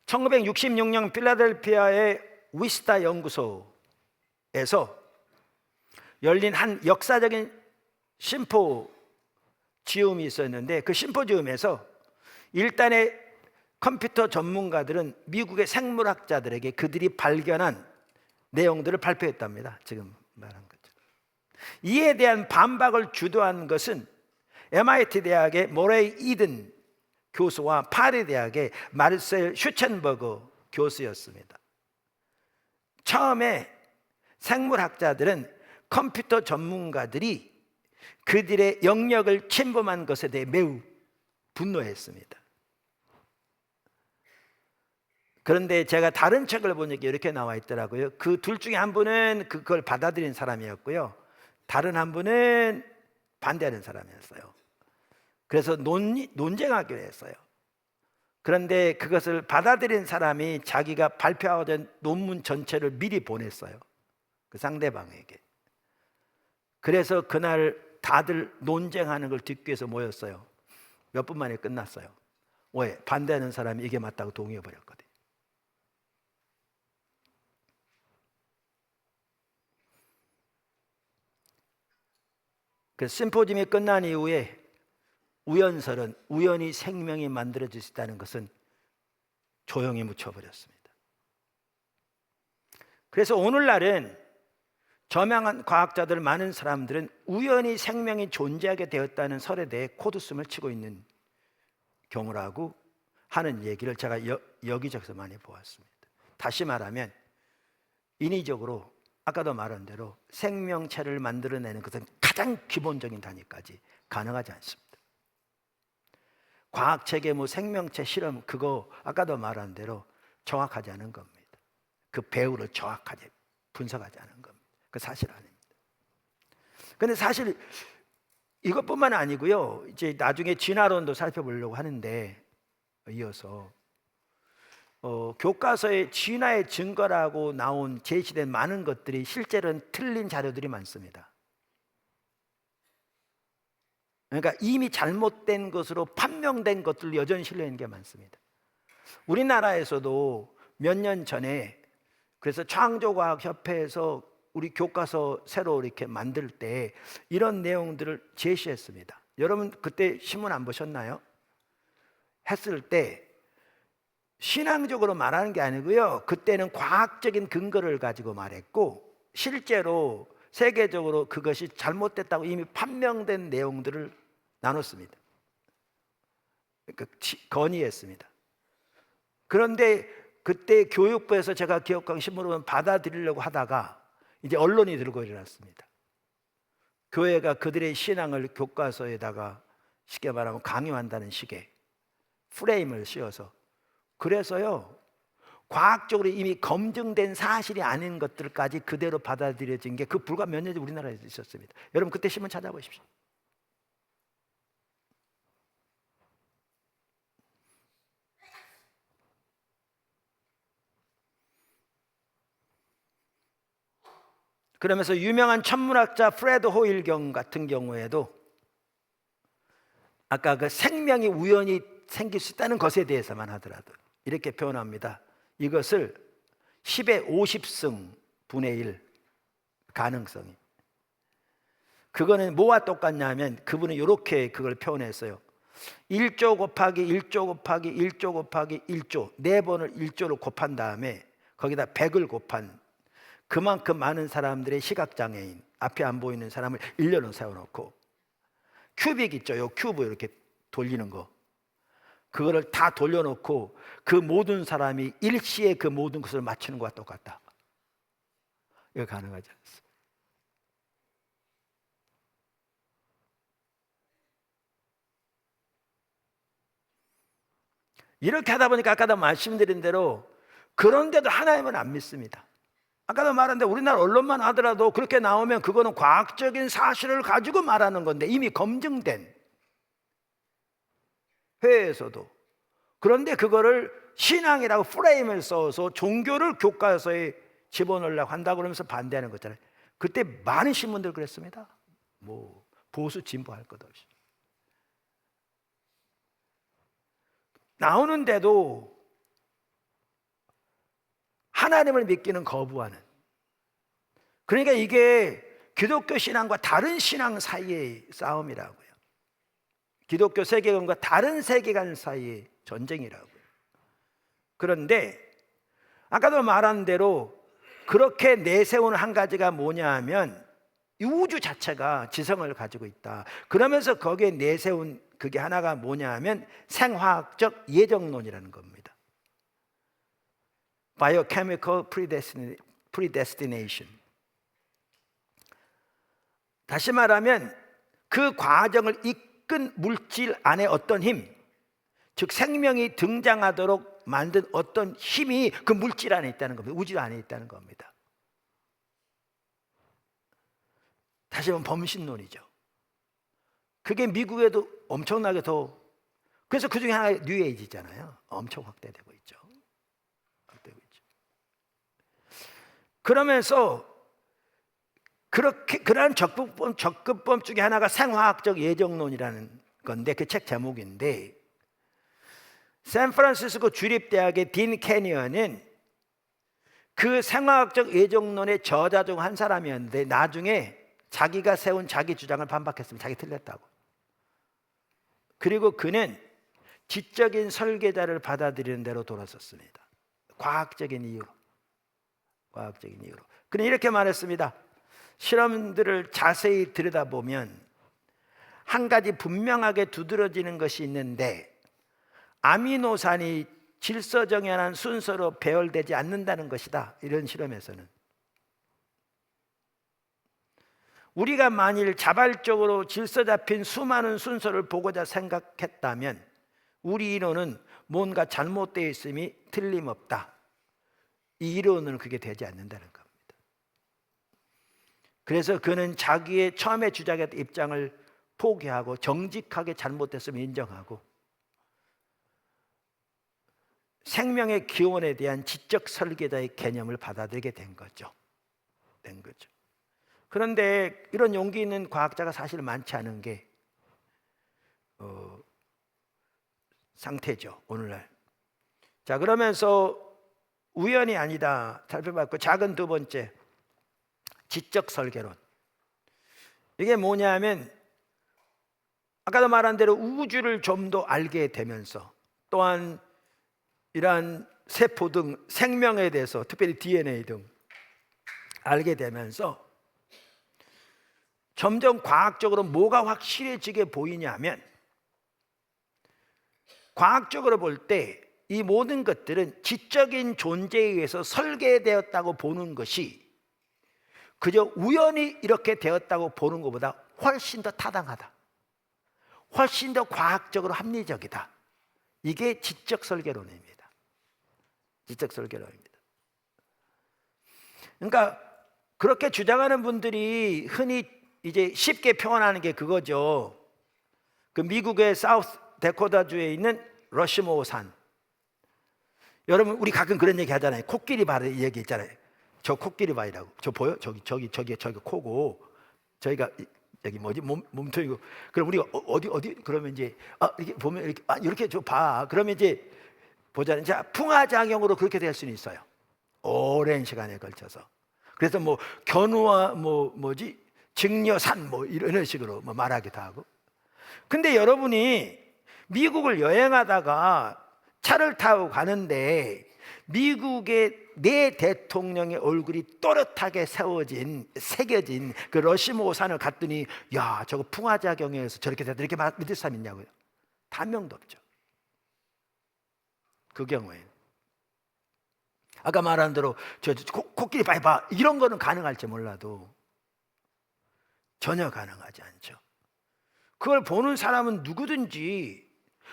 1966년 필라델피아의 위스타 연구소에서 열린 한 역사적인 심포지움이 있었는데, 그 심포지움에서 일단의 컴퓨터 전문가들은 미국의 생물학자들에게 그들이 발견한 내용들을 발표했답니다. 지금 말한 거죠. 이에 대한 반박을 주도한 것은 MIT 대학의 모레이 이든 교수와 파리 대학의 마르셀 슈첸버그 교수였습니다. 처음에 생물학자들은 컴퓨터 전문가들이 그들의 영역을 침범한 것에 대해 매우 분노했습니다. 그런데 제가 다른 책을 보니까 이렇게 나와 있더라고요. 그 둘 중에 한 분은 그걸 받아들인 사람이었고요, 다른 한 분은 반대하는 사람이었어요. 그래서 논쟁하기로 했어요. 그런데 그것을 받아들인 사람이 자기가 발표하던 논문 전체를 미리 보냈어요, 그 상대방에게. 그래서 그날 다들 논쟁하는 걸 듣기 위해서 모였어요. 몇 분 만에 끝났어요. 왜? 반대하는 사람이 이게 맞다고 동의해버렸거든요. 그 심포지움이 끝난 이후에 우연설은, 우연히 생명이 만들어질 수 있다는 것은 조용히 묻혀버렸습니다. 그래서 오늘날은 저명한 과학자들, 많은 사람들은 우연히 생명이 존재하게 되었다는 설에 대해 코드숨을 치고 있는 경우라고 하는 얘기를 제가 여기저기서 많이 보았습니다. 다시 말하면 인위적으로, 아까도 말한 대로 생명체를 만들어내는 것은 가장 기본적인 단위까지 가능하지 않습니다. 과학체계 생명체 실험, 그거 아까도 말한 대로 정확하지 않은 겁니다. 그 배후를 정확하게 분석하지 않은 겁니다. 그 사실 아닙니다. 그런데 사실 이것뿐만 아니고요, 이제 나중에 진화론도 살펴보려고 하는데, 이어서 교과서에 진화의 증거라고 나온 제시된 많은 것들이 실제로는 틀린 자료들이 많습니다. 그러니까 이미 잘못된 것으로 판명된 것들 여전히 실려있는 게 많습니다. 우리나라에서도 몇 년 전에 그래서 창조과학협회에서 우리 교과서 새로 이렇게 만들 때 이런 내용들을 제시했습니다. 여러분 그때 신문 안 보셨나요? 했을 때 신앙적으로 말하는 게 아니고요, 그때는 과학적인 근거를 가지고 말했고, 실제로 세계적으로 그것이 잘못됐다고 이미 판명된 내용들을 나눴습니다. 그러니까 건의했습니다. 그런데 그때 교육부에서 제가 기억하는 신문을 받아들이려고 하다가 이제 언론이 들고 일어났습니다. 교회가 그들의 신앙을 교과서에다가 쉽게 말하면 강요한다는 식의 프레임을 씌워서, 그래서요 과학적으로 이미 검증된 사실이 아닌 것들까지 그대로 받아들여진 게 그 불과 몇 년 전 우리나라에 있었습니다. 여러분 그때 신문 찾아보십시오. 그러면서 유명한 천문학자 프레드 호일경 같은 경우에도 아까 그 생명이 우연히 생길 수 있다는 것에 대해서만 하더라도 이렇게 표현합니다. 이것을 10의 50승 분의 1 가능성이. 그거는 뭐와 똑같냐면 그분은 이렇게 그걸 표현했어요. 1조 곱하기 1조 곱하기 1조 곱하기 1조, 4번을 1조로 곱한 다음에 거기다 100을 곱한 그만큼 많은 사람들의 시각장애인, 앞에 안 보이는 사람을 일렬로 세워놓고 큐빅 있죠, 요 큐브 이렇게 돌리는 거, 그거를 다 돌려놓고 그 모든 사람이 일시에 그 모든 것을 맞추는 것과 똑같다. 이거 가능하지 않습니다. 이렇게 하다 보니까 아까도 말씀드린 대로 그런데도 하나님은 안 믿습니다. 아까도 말한 대로 우리나라 언론만 하더라도 그렇게 나오면 그거는 과학적인 사실을 가지고 말하는 건데 이미 검증된, 회에서도. 그런데 그거를 신앙이라고 프레임을 써서 종교를 교과서에 집어넣으려고 한다고 그러면서 반대하는 거잖아요. 그때 많은 신문들 그랬습니다. 뭐 보수 진보 할 것 없이 나오는데도 하나님을 믿기는 거부하는. 그러니까 이게 기독교 신앙과 다른 신앙 사이의 싸움이라고요. 기독교 세계관과 다른 세계관 사이의 전쟁이라고요. 그런데 아까도 말한 대로 그렇게 내세우는 한 가지가 뭐냐 하면 이 우주 자체가 지성을 가지고 있다. 그러면서 거기에 내세운 그게 하나가 뭐냐 하면 생화학적 예정론이라는 겁니다. Biochemical predestination. 다시 말하면 그 과정을 이끈 물질 안에 어떤 힘, 즉 생명이 등장하도록 만든 어떤 힘이 그 물질 안에 있다는 겁니다. 우주 안에 있다는 겁니다. 다시 한번 범신론이죠. 그게 미국에도 엄청나게 더, 그래서 그 중에 하나가 뉴에이지잖아요. 엄청 확대되고 있죠. 그러면서 그렇게 그러한 접근법 중에 하나가 생화학적 예정론이라는 건데 그 책 제목인데, 샌프란시스코 주립대학의 딘 캐니언은 그 생화학적 예정론의 저자 중 한 사람이었는데 나중에 자기가 세운 자기 주장을 반박했으면 자기 틀렸다고. 그리고 그는 지적인 설계자를 받아들이는 대로 돌아섰습니다. 과학적인 이유로. 그는 이렇게 말했습니다. 실험들을 자세히 들여다보면 한 가지 분명하게 두드러지는 것이 있는데, 아미노산이 질서정연한 순서로 배열되지 않는다는 것이다. 이런 실험에서는 우리가 만일 자발적으로 질서 잡힌 수많은 순서를 보고자 생각했다면 우리 이론은 뭔가 잘못되어 있음이 틀림없다. 이 이론은 그게 되지 않는다는 겁니다. 그래서 그는 자기의 처음에 주장했던 입장을 포기하고 정직하게 잘못됐음을 인정하고 생명의 기원에 대한 지적 설계자의 개념을 받아들이게 된 거죠. 그런데 이런 용기 있는 과학자가 사실 많지 않은 게 상태죠, 오늘날. 자, 그러면서 우연이 아니다 살펴봤고, 작은 두 번째, 지적 설계론. 이게 뭐냐면 아까도 말한 대로 우주를 좀 더 알게 되면서, 또한 이러한 세포 등 생명에 대해서, 특별히 DNA 등 알게 되면서 점점 과학적으로 뭐가 확실해지게 보이냐면, 과학적으로 볼 때 이 모든 것들은 지적인 존재에 의해서 설계되었다고 보는 것이 그저 우연히 이렇게 되었다고 보는 것보다 훨씬 더 타당하다, 훨씬 더 과학적으로 합리적이다. 이게 지적 설계론입니다. 그러니까 그렇게 주장하는 분들이 흔히 이제 쉽게 표현하는 게 그거죠. 그 미국의 사우스 데코다주에 있는 러시모어 산. 여러분, 우리 가끔 그런 얘기 하잖아요. 코끼리 발 얘기 있잖아요. 저 코끼리 발이라고. 저 보여? 저기 코고, 저희가 여기 뭐지? 몸통이고. 그럼 우리가 어디? 그러면 이제 이렇게 보면 이렇게 저 봐. 그러면 이제 보자는, 자, 풍화작용으로 그렇게 될 수는 있어요. 오랜 시간에 걸쳐서. 그래서 뭐 견우와 뭐지? 증려산 이런 식으로 말하기도 하고. 근데 여러분이 미국을 여행하다가 차를 타고 가는데 미국의 내 대통령의 얼굴이 또렷하게 새겨진 그 러시모어 산을 갔더니, 야, 저거 풍화작용에서 저렇게 됐다, 이렇게 믿을 사람 있냐고요? 단 명도 없죠. 그 경우에 아까 말한 대로 저 코끼리 봐 이런 거는 가능할지 몰라도 전혀 가능하지 않죠. 그걸 보는 사람은 누구든지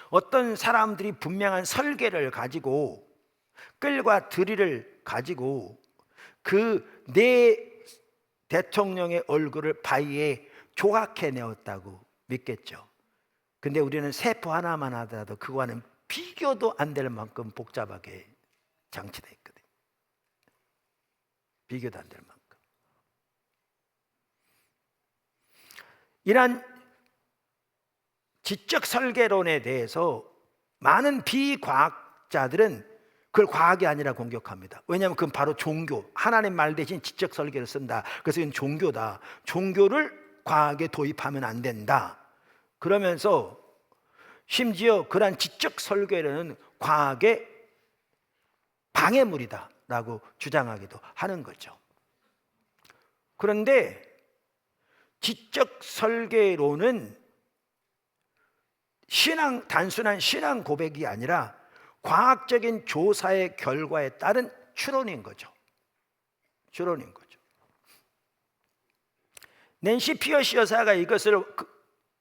어떤 사람들이 분명한 설계를 가지고, 끌과 들이를 가지고 그 내 대통령의 얼굴을 바위에 조각해 내었다고 믿겠죠. 근데 우리는 세포 하나만 하더라도 그거와는 비교도 안 될 만큼 복잡하게 장치되어 있거든요. 비교도 안 될 만큼. 이러한 지적 설계론에 대해서 많은 비과학자들은 그걸 과학이 아니라 공격합니다. 왜냐하면 그건 바로 종교, 하나님 말 대신 지적 설계를 쓴다. 그래서 이건 종교다. 종교를 과학에 도입하면 안 된다. 그러면서 심지어 그러한 지적 설계는 과학의 방해물이다 라고 주장하기도 하는 거죠. 그런데 지적 설계론은 단순한 신앙 고백이 아니라 과학적인 조사의 결과에 따른 추론인 거죠. 추론인 거죠. 낸시 피어시 여사가 이것을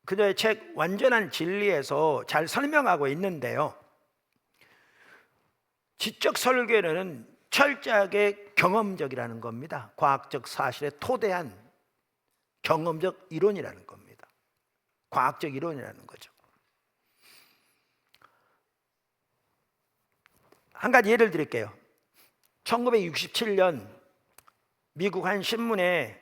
그녀의 책 완전한 진리에서 잘 설명하고 있는데요. 지적 설계는 철저하게 경험적이라는 겁니다. 과학적 사실에 토대한 경험적 이론이라는 겁니다. 과학적 이론이라는 거죠. 한 가지 예를 드릴게요. 1967년 미국 한 신문에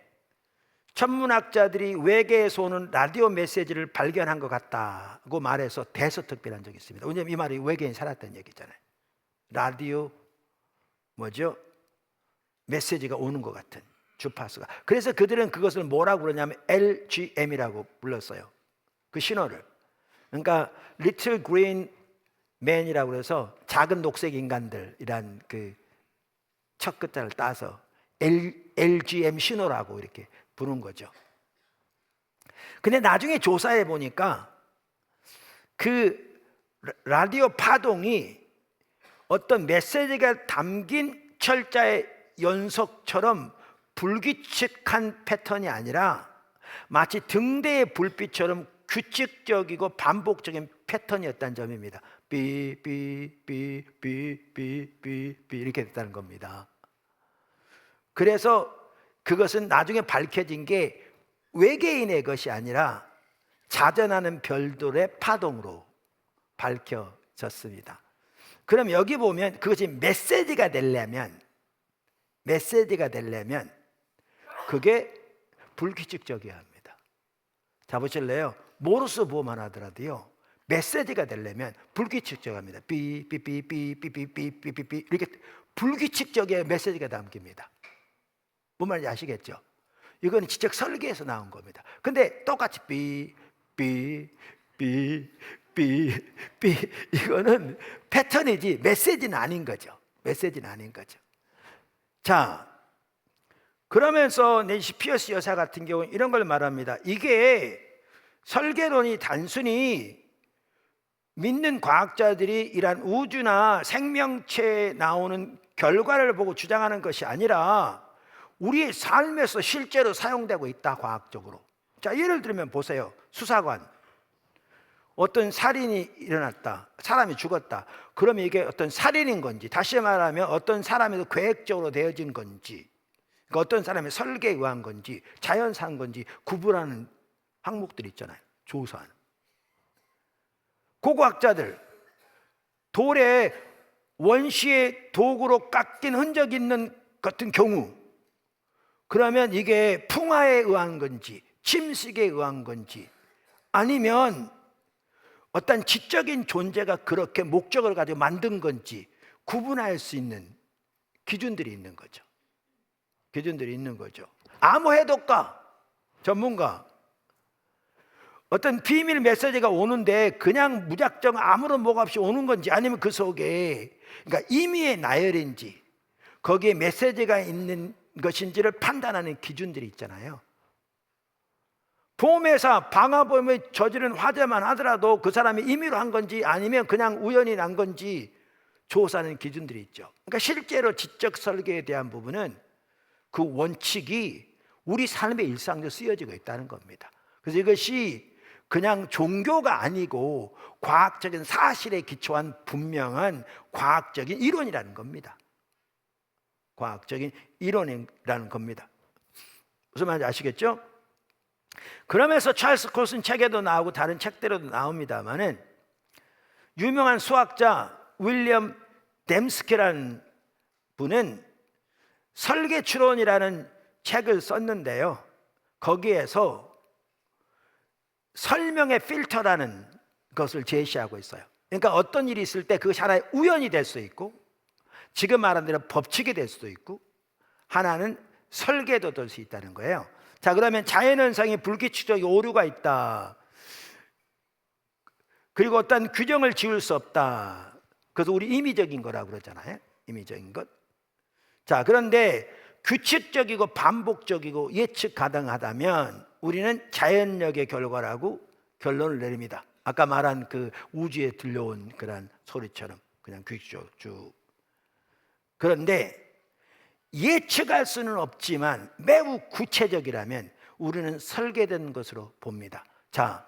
천문학자들이 외계에서 오는 라디오 메시지를 발견한 것 같다고 말해서 대서특필한 적이 있습니다. 왜냐하면 이 말이 외계인이 살았다는 얘기잖아요. 라디오 메시지가 오는 것 같은 주파수가. 그래서 그들은 그것을 뭐라고 그러냐면 LGM이라고 불렀어요. 그 신호를. 그러니까 Little Green Man이라고 해서 작은 녹색 인간들이란 그 첫 글자를 따서 LGM 신호라고 이렇게 부른 거죠. 근데 나중에 조사해 보니까 그 라디오 파동이 어떤 메시지가 담긴 철자의 연속처럼 불규칙한 패턴이 아니라 마치 등대의 불빛처럼 규칙적이고 반복적인 패턴이었다는 점입니다. 삐삐삐삐삐삐삐 이렇게 됐다는 겁니다. 그래서 그것은 나중에 밝혀진 게 외계인의 것이 아니라 자전하는 별들의 파동으로 밝혀졌습니다. 그럼 여기 보면 그것이 메시지가 되려면 그게 불규칙적이어야 합니다. 자 보실래요? 모르스 보호만 하더라도요, 메시지가 되려면 불규칙적합니다. 삐삐삐삐삐삐삐삐삐 이렇게 불규칙적인 메시지가 담깁니다. 뭔 말인지 아시겠죠? 이거는 지적 설계에서 나온 겁니다. 근데 똑같이 삐삐삐삐삐 이거는 패턴이지 메시지는 아닌 거죠. 메시지는 아닌 거죠. 자, 그러면서 낸시 피어시 여사 같은 경우는 이런 걸 말합니다. 이게 설계론이 단순히 믿는 과학자들이 이러한 우주나 생명체에 나오는 결과를 보고 주장하는 것이 아니라 우리의 삶에서 실제로 사용되고 있다, 과학적으로. 자, 예를 들면 보세요. 수사관. 어떤 살인이 일어났다. 사람이 죽었다. 그러면 이게 어떤 살인인 건지, 다시 말하면 어떤 사람이 계획적으로 되어진 건지, 그러니까 어떤 사람의 설계에 의한 건지, 자연사한 건지 구분하는 항목들이 있잖아요. 조사하는. 고고학자들, 돌에 원시의 도구로 깎인 흔적 있는 같은 경우, 그러면 이게 풍화에 의한 건지 침식에 의한 건지 아니면 어떤 지적인 존재가 그렇게 목적을 가지고 만든 건지 구분할 수 있는 기준들이 있는 거죠. 기준들이 있는 거죠. 암호 해독가 전문가, 어떤 비밀 메시지가 오는데 그냥 무작정 아무런 뭐가 없이 오는 건지 아니면 그 속에 그러니까 임의의 나열인지 거기에 메시지가 있는 것인지를 판단하는 기준들이 있잖아요. 보험회사 방화범에 저지른 화재만 하더라도 그 사람이 임의로 한 건지 아니면 그냥 우연히 난 건지 조사하는 기준들이 있죠. 그러니까 실제로 지적 설계에 대한 부분은 그 원칙이 우리 삶의 일상적으로 쓰여지고 있다는 겁니다. 그래서 이것이 그냥 종교가 아니고 과학적인 사실에 기초한 분명한 과학적인 이론이라는 겁니다. 과학적인 이론이라는 겁니다. 무슨 말인지 아시겠죠? 그러면서 찰스 콜슨 책에도 나오고 다른 책들에도 나옵니다만은 유명한 수학자 윌리엄 댐스키라는 분은 설계추론이라는 책을 썼는데요. 거기에서 설명의 필터라는 것을 제시하고 있어요. 그러니까 어떤 일이 있을 때 그것이 하나의 우연이 될 수 있고 지금 말한 대로 법칙이 될 수도 있고 하나는 설계도 될 수 있다는 거예요. 자, 그러면 자연현상이 불규칙적인 오류가 있다, 그리고 어떤 규정을 지을 수 없다. 그래서 우리 임의적인 거라고 그러잖아요. 임의적인 것. 자, 그런데 규칙적이고 반복적이고 예측 가능하다면 우리는 자연력의 결과라고 결론을 내립니다. 아까 말한 그 우주에 들려온 그런 소리처럼 그냥 규칙적으로 쭉. 그런데 예측할 수는 없지만 매우 구체적이라면 우리는 설계된 것으로 봅니다. 자,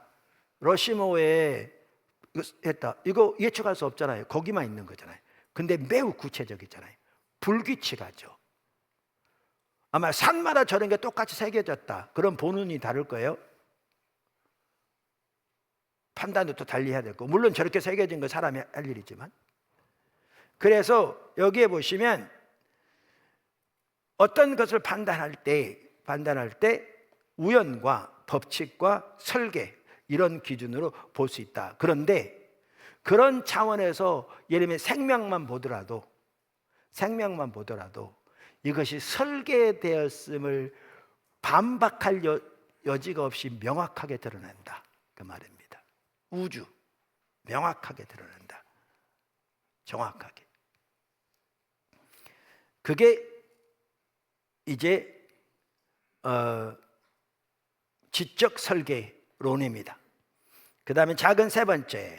러시모어에 했다, 이거 예측할 수 없잖아요. 거기만 있는 거잖아요. 근데 매우 구체적이잖아요. 불규칙하죠. 아마 산마다 저런 게 똑같이 새겨졌다, 그럼 본운이 다를 거예요. 판단도 또 달리 해야 되고, 물론 저렇게 새겨진 거 사람이 할 일이지만. 그래서 여기에 보시면 어떤 것을 판단할 때 우연과 법칙과 설계, 이런 기준으로 볼 수 있다. 그런데 그런 차원에서 예를 들면 생명만 보더라도 이것이 설계되었음을 반박할 여지가 없이 명확하게 드러낸다, 그 말입니다. 우주 명확하게 드러낸다, 정확하게. 그게 이제 지적 설계론입니다. 그 다음에 작은 세 번째,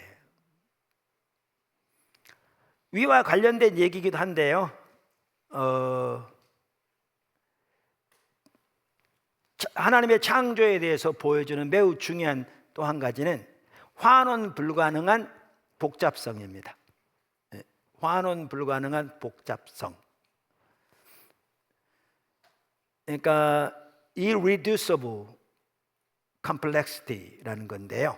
위와 관련된 얘기이기도 한데요, 하나님의 창조에 대해서 보여주는 매우 중요한 또 한 가지는 환원 불가능한 복잡성입니다. 환원 불가능한 복잡성. 그러니까 irreducible complexity라는 건데요.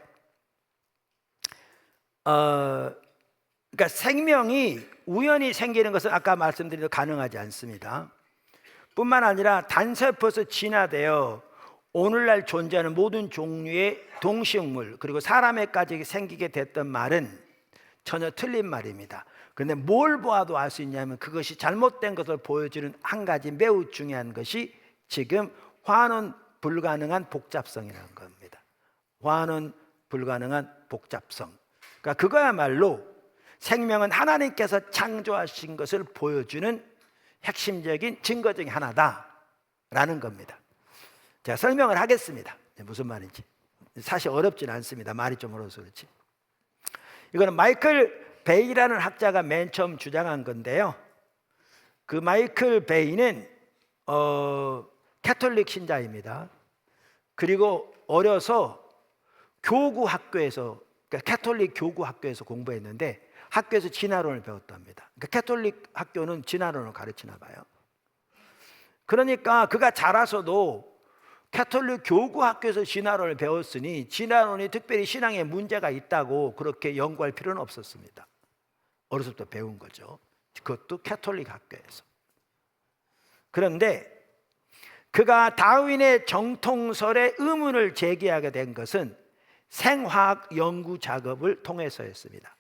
그러니까 생명이 우연히 생기는 것은 아까 말씀드린 대로 가능하지 않습니다. 뿐만 아니라 단세포에서 진화되어 오늘날 존재하는 모든 종류의 동식물 그리고 사람에까지 생기게 됐던 말은 전혀 틀린 말입니다. 그런데 뭘 보아도 알 수 있냐면 그것이 잘못된 것을 보여주는 한 가지 매우 중요한 것이 지금 환원 불가능한 복잡성이라는 겁니다. 환원 불가능한 복잡성. 그러니까 그거야말로 생명은 하나님께서 창조하신 것을 보여주는 핵심적인 증거 중에 하나다라는 겁니다. 제가 설명을 하겠습니다. 무슨 말인지. 사실 어렵지는 않습니다. 말이 좀 어려워서 그렇지. 이거는 마이클 베이라는 학자가 맨 처음 주장한 건데요, 그 마이클 베이는 캐톨릭 신자입니다. 그리고 어려서 교구 학교에서, 그러니까 캐톨릭 교구 학교에서 공부했는데 학교에서 진화론을 배웠답니다. 그러니까 캐톨릭 학교는 진화론을 가르치나 봐요. 그러니까 그가 자라서도 캐톨릭 교구 학교에서 진화론을 배웠으니 진화론이 특별히 신앙에 문제가 있다고 그렇게 연구할 필요는 없었습니다. 어려서부터 배운 거죠. 그것도 캐톨릭 학교에서. 그런데 그가 다윈의 정통설에 의문을 제기하게 된 것은 생화학 연구 작업을 통해서였습니다.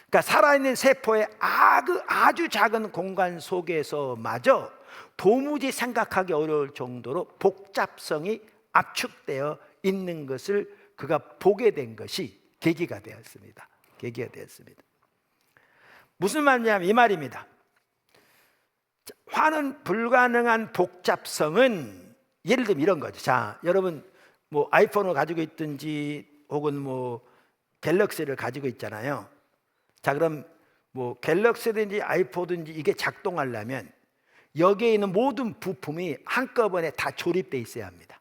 그러니까 살아있는 세포의 아주 작은 공간 속에서마저 도무지 생각하기 어려울 정도로 복잡성이 압축되어 있는 것을 그가 보게 된 것이 계기가 되었습니다. 무슨 말이냐면 이 말입니다. 환원 불가능한 복잡성은 예를 들면 이런 거죠. 자, 여러분 뭐 아이폰을 가지고 있든지 혹은 뭐 갤럭시를 가지고 있잖아요. 자, 그럼 뭐 갤럭시든지 아이폰든지 이게 작동하려면 여기에 있는 모든 부품이 한꺼번에 다 조립되어 있어야 합니다.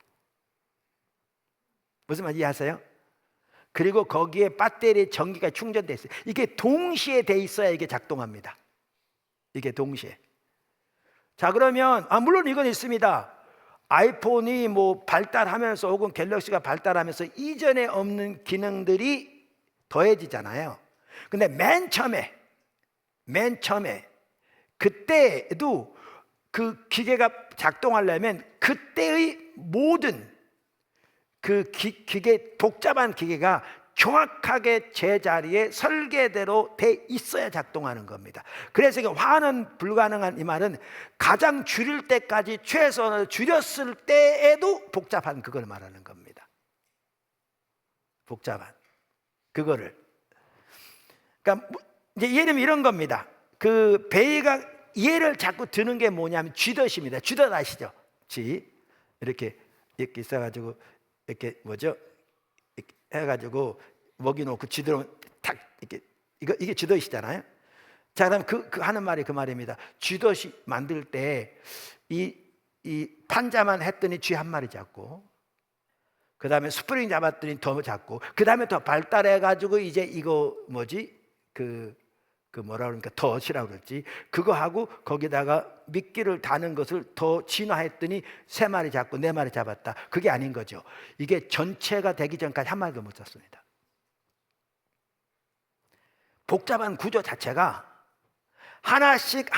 무슨 말인지 이해하세요? 그리고 거기에 배터리 전기가 충전되어 있어요. 이게 동시에 돼 있어야 이게 작동합니다. 이게 동시에. 자, 그러면 물론 이건 있습니다. 아이폰이 뭐 발달하면서 혹은 갤럭시가 발달하면서 이전에 없는 기능들이 더해지잖아요. 근데 맨 처음에 그때도 그 기계가 작동하려면 그때의 모든 그 기계, 복잡한 기계가 정확하게 제자리에 설계대로 돼 있어야 작동하는 겁니다. 그래서 이게 환원 불가능한 이 말은 가장 줄일 때까지 최선을 줄였을 때에도 복잡한 그걸 말하는 겁니다. 복잡한 그거를. 그러니까 이제 예를 이런 겁니다. 그 배가 얘를 자꾸 드는 게 뭐냐면 쥐덫입니다. 쥐덫 아시죠? 쥐 이렇게 있어가지고 이렇게 뭐죠? 이렇게 해가지고 먹이 놓고 쥐들은 탁 이렇게 이게 쥐덫이잖아요. 자, 그럼 그 하는 말이 그 말입니다. 쥐덫이 만들 때 이 판자만 했더니 쥐 한 마리 잡고, 그 다음에 스프링 잡았더니 더 잡고, 그 다음에 더 발달해가지고 이제 이거 뭐지? 그 뭐라 그러니까 덫이라고 그랬지. 그거 하고 거기다가 미끼를 다는 것을 더 진화했더니 3마리 잡고 4마리 잡았다. 그게 아닌 거죠. 이게 전체가 되기 전까지 한 마리도 못 잡습니다. 복잡한 구조 자체가 하나씩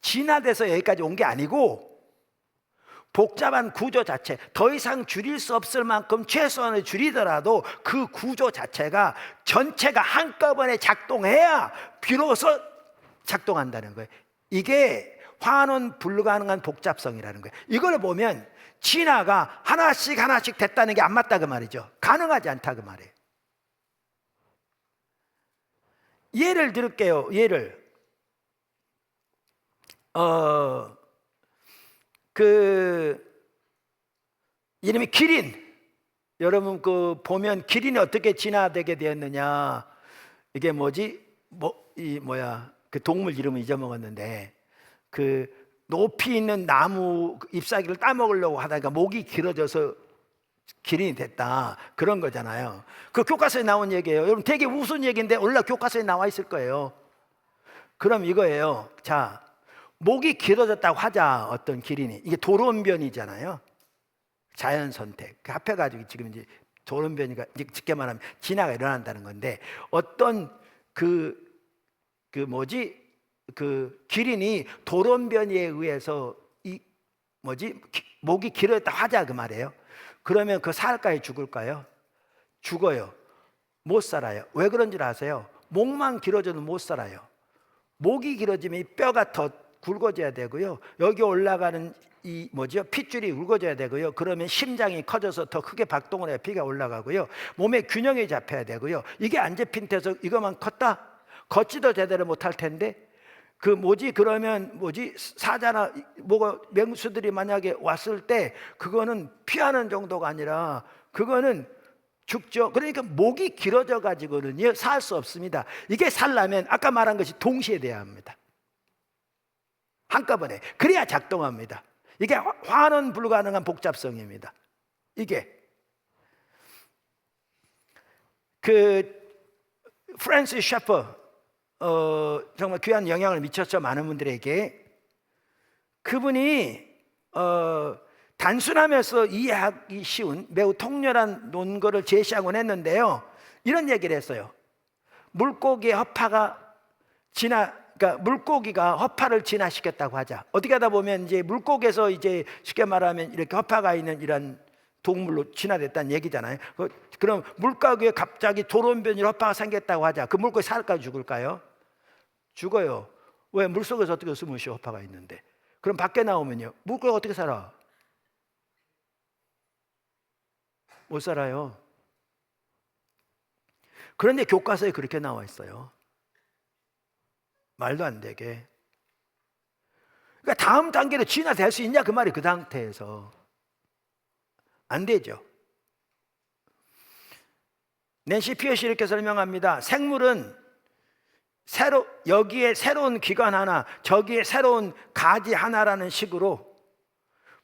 진화돼서 여기까지 온 게 아니고, 복잡한 구조 자체, 더 이상 줄일 수 없을 만큼 최소한을 줄이더라도 그 구조 자체가 전체가 한꺼번에 작동해야 비로소 작동한다는 거예요. 이게 환원 불가능한 복잡성이라는 거예요. 이걸 보면 진화가 하나씩 됐다는 게 안 맞다 그 말이죠. 가능하지 않다 그 말이에요. 예를 들을게요. 예를 이름이 기린. 여러분 그 보면 기린이 어떻게 진화되게 되었느냐. 이게 뭐지? 그 동물 이름을 잊어먹었는데, 그 높이 있는 나무 잎사귀를 따먹으려고 하다가 목이 길어져서 기린이 됐다. 그런 거잖아요. 그 교과서에 나온 얘기예요. 여러분 되게 우스운 얘기인데 원래 교과서에 나와 있을 거예요. 그럼 이거예요. 자, 목이 길어졌다고 하자. 어떤 기린이, 이게 돌연변이잖아요. 자연 선택 합해가지고 지금 이제 돌연변이가 쉽게 말하면 진화가 일어난다는 건데, 어떤 그 기린이 돌연변이에 의해서 목이 길어졌다 하자 그 말이에요. 그러면 그 살까요 죽을까요? 죽어요. 못 살아요. 왜 그런 줄 아세요? 목만 길어져도 못 살아요. 목이 길어지면 이 뼈가 더 굵어져야 되고요. 여기 올라가는 핏줄이 굵어져야 되고요. 그러면 심장이 커져서 더 크게 박동을 해야 피가 올라가고요. 몸에 균형이 잡혀야 되고요. 이게 안 잡힌 데서 이것만 컸다? 걷지도 제대로 못할 텐데, 그러면 사자나 맹수들이 만약에 왔을 때 그거는 피하는 정도가 아니라 그거는 죽죠. 그러니까 목이 길어져 가지고는요 살 수 없습니다. 이게 살려면 아까 말한 것이 동시에 돼야 합니다. 한꺼번에. 그래야 작동합니다. 이게 환원 불가능한 복잡성입니다. 이게 프랜시스 셰퍼, 정말 귀한 영향을 미쳤죠. 많은 분들에게. 그분이 단순하면서 이해하기 쉬운 매우 통렬한 논거를 제시하곤 했는데요, 이런 얘기를 했어요. 물고기의 허파가 그러니까 물고기가 허파를 진화시켰다고 하자. 어떻게 하다 보면 이제 물고기에서 이제 쉽게 말하면 이렇게 허파가 있는 이런 동물로 진화됐다는 얘기잖아요. 그럼 물고기에 갑자기 돌연변이 허파가 생겼다고 하자. 그 물고기 살까요 죽을까요? 죽어요. 왜? 물속에서 어떻게 숨을 쉬어 허파가 있는데. 그럼 밖에 나오면요 물고기가 어떻게 살아? 못 살아요. 그런데 교과서에 그렇게 나와 있어요. 말도 안 되게. 그러니까 다음 단계로 진화될 수 있냐 그 말이. 그 상태에서 안 되죠. 낸시 피어시 이렇게 설명합니다. 생물은 여기에 새로운 기관 하나, 저기에 새로운 가지 하나라는 식으로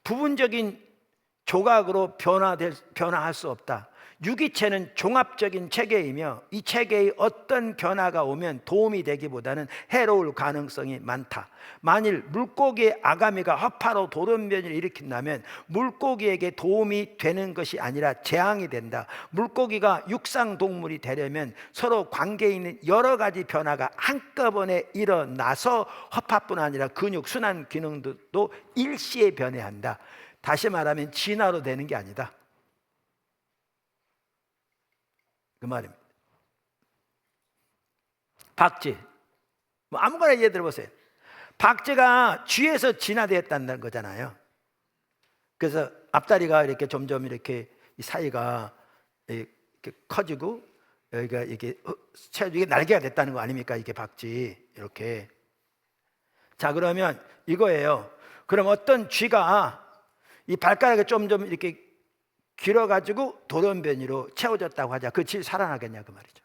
부분적인 조각으로 변화할 수 없다. 유기체는 종합적인 체계이며 이 체계의 어떤 변화가 오면 도움이 되기보다는 해로울 가능성이 많다. 만일 물고기의 아가미가 허파로 돌연변이를 일으킨다면 물고기에게 도움이 되는 것이 아니라 재앙이 된다. 물고기가 육상동물이 되려면 서로 관계에 있는 여러 가지 변화가 한꺼번에 일어나서 허파뿐 아니라 근육, 순환 기능도 일시에 변해야 한다. 다시 말하면 진화로 되는 게 아니다. 그 말입니다. 박쥐, 뭐 아무거나 예를 들어보세요. 박쥐가 쥐에서 진화되었다는 거잖아요. 그래서 앞다리가 이렇게 점점 이렇게 이 사이가 이렇게 커지고 여기가 이게 날개가 됐다는 거 아닙니까? 이게 박쥐 이렇게. 자, 그러면 이거예요. 그럼 어떤 쥐가 이 발가락이 좀 이렇게 길어가지고 돌연변이로 채워졌다고 하자. 그 쥐 살아나겠냐 그 말이죠.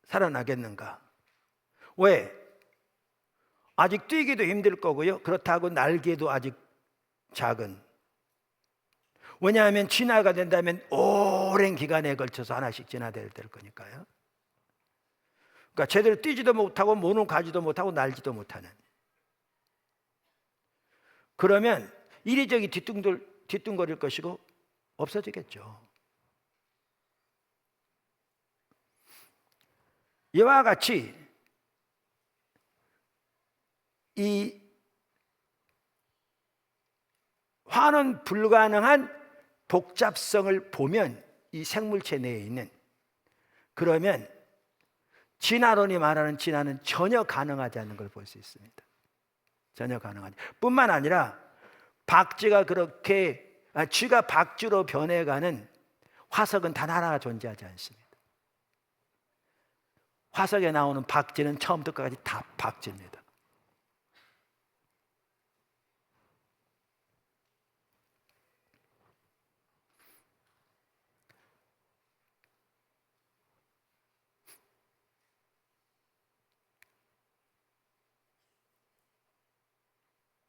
살아나겠는가? 왜? 아직 뛰기도 힘들 거고요. 그렇다고 날개도 아직 작은. 왜냐하면 진화가 된다면 오랜 기간에 걸쳐서 하나씩 진화될 거니까요. 그러니까 제대로 뛰지도 못하고 몸을 가지도 못하고 날지도 못하는. 그러면 이리저리 뒤뚱거릴 것이고 없어지겠죠. 이와 같이 이 환원 불가능한 복잡성을 보면 이 생물체 내에 있는, 그러면 진화론이 말하는 진화는 전혀 가능하지 않는 걸 볼 수 있습니다. 전혀 가능하지. 뿐만 아니라 박쥐가 쥐가 박쥐로 변해가는 화석은 단 하나가 존재하지 않습니다. 화석에 나오는 박쥐는 처음부터 끝까지 다 박쥐입니다.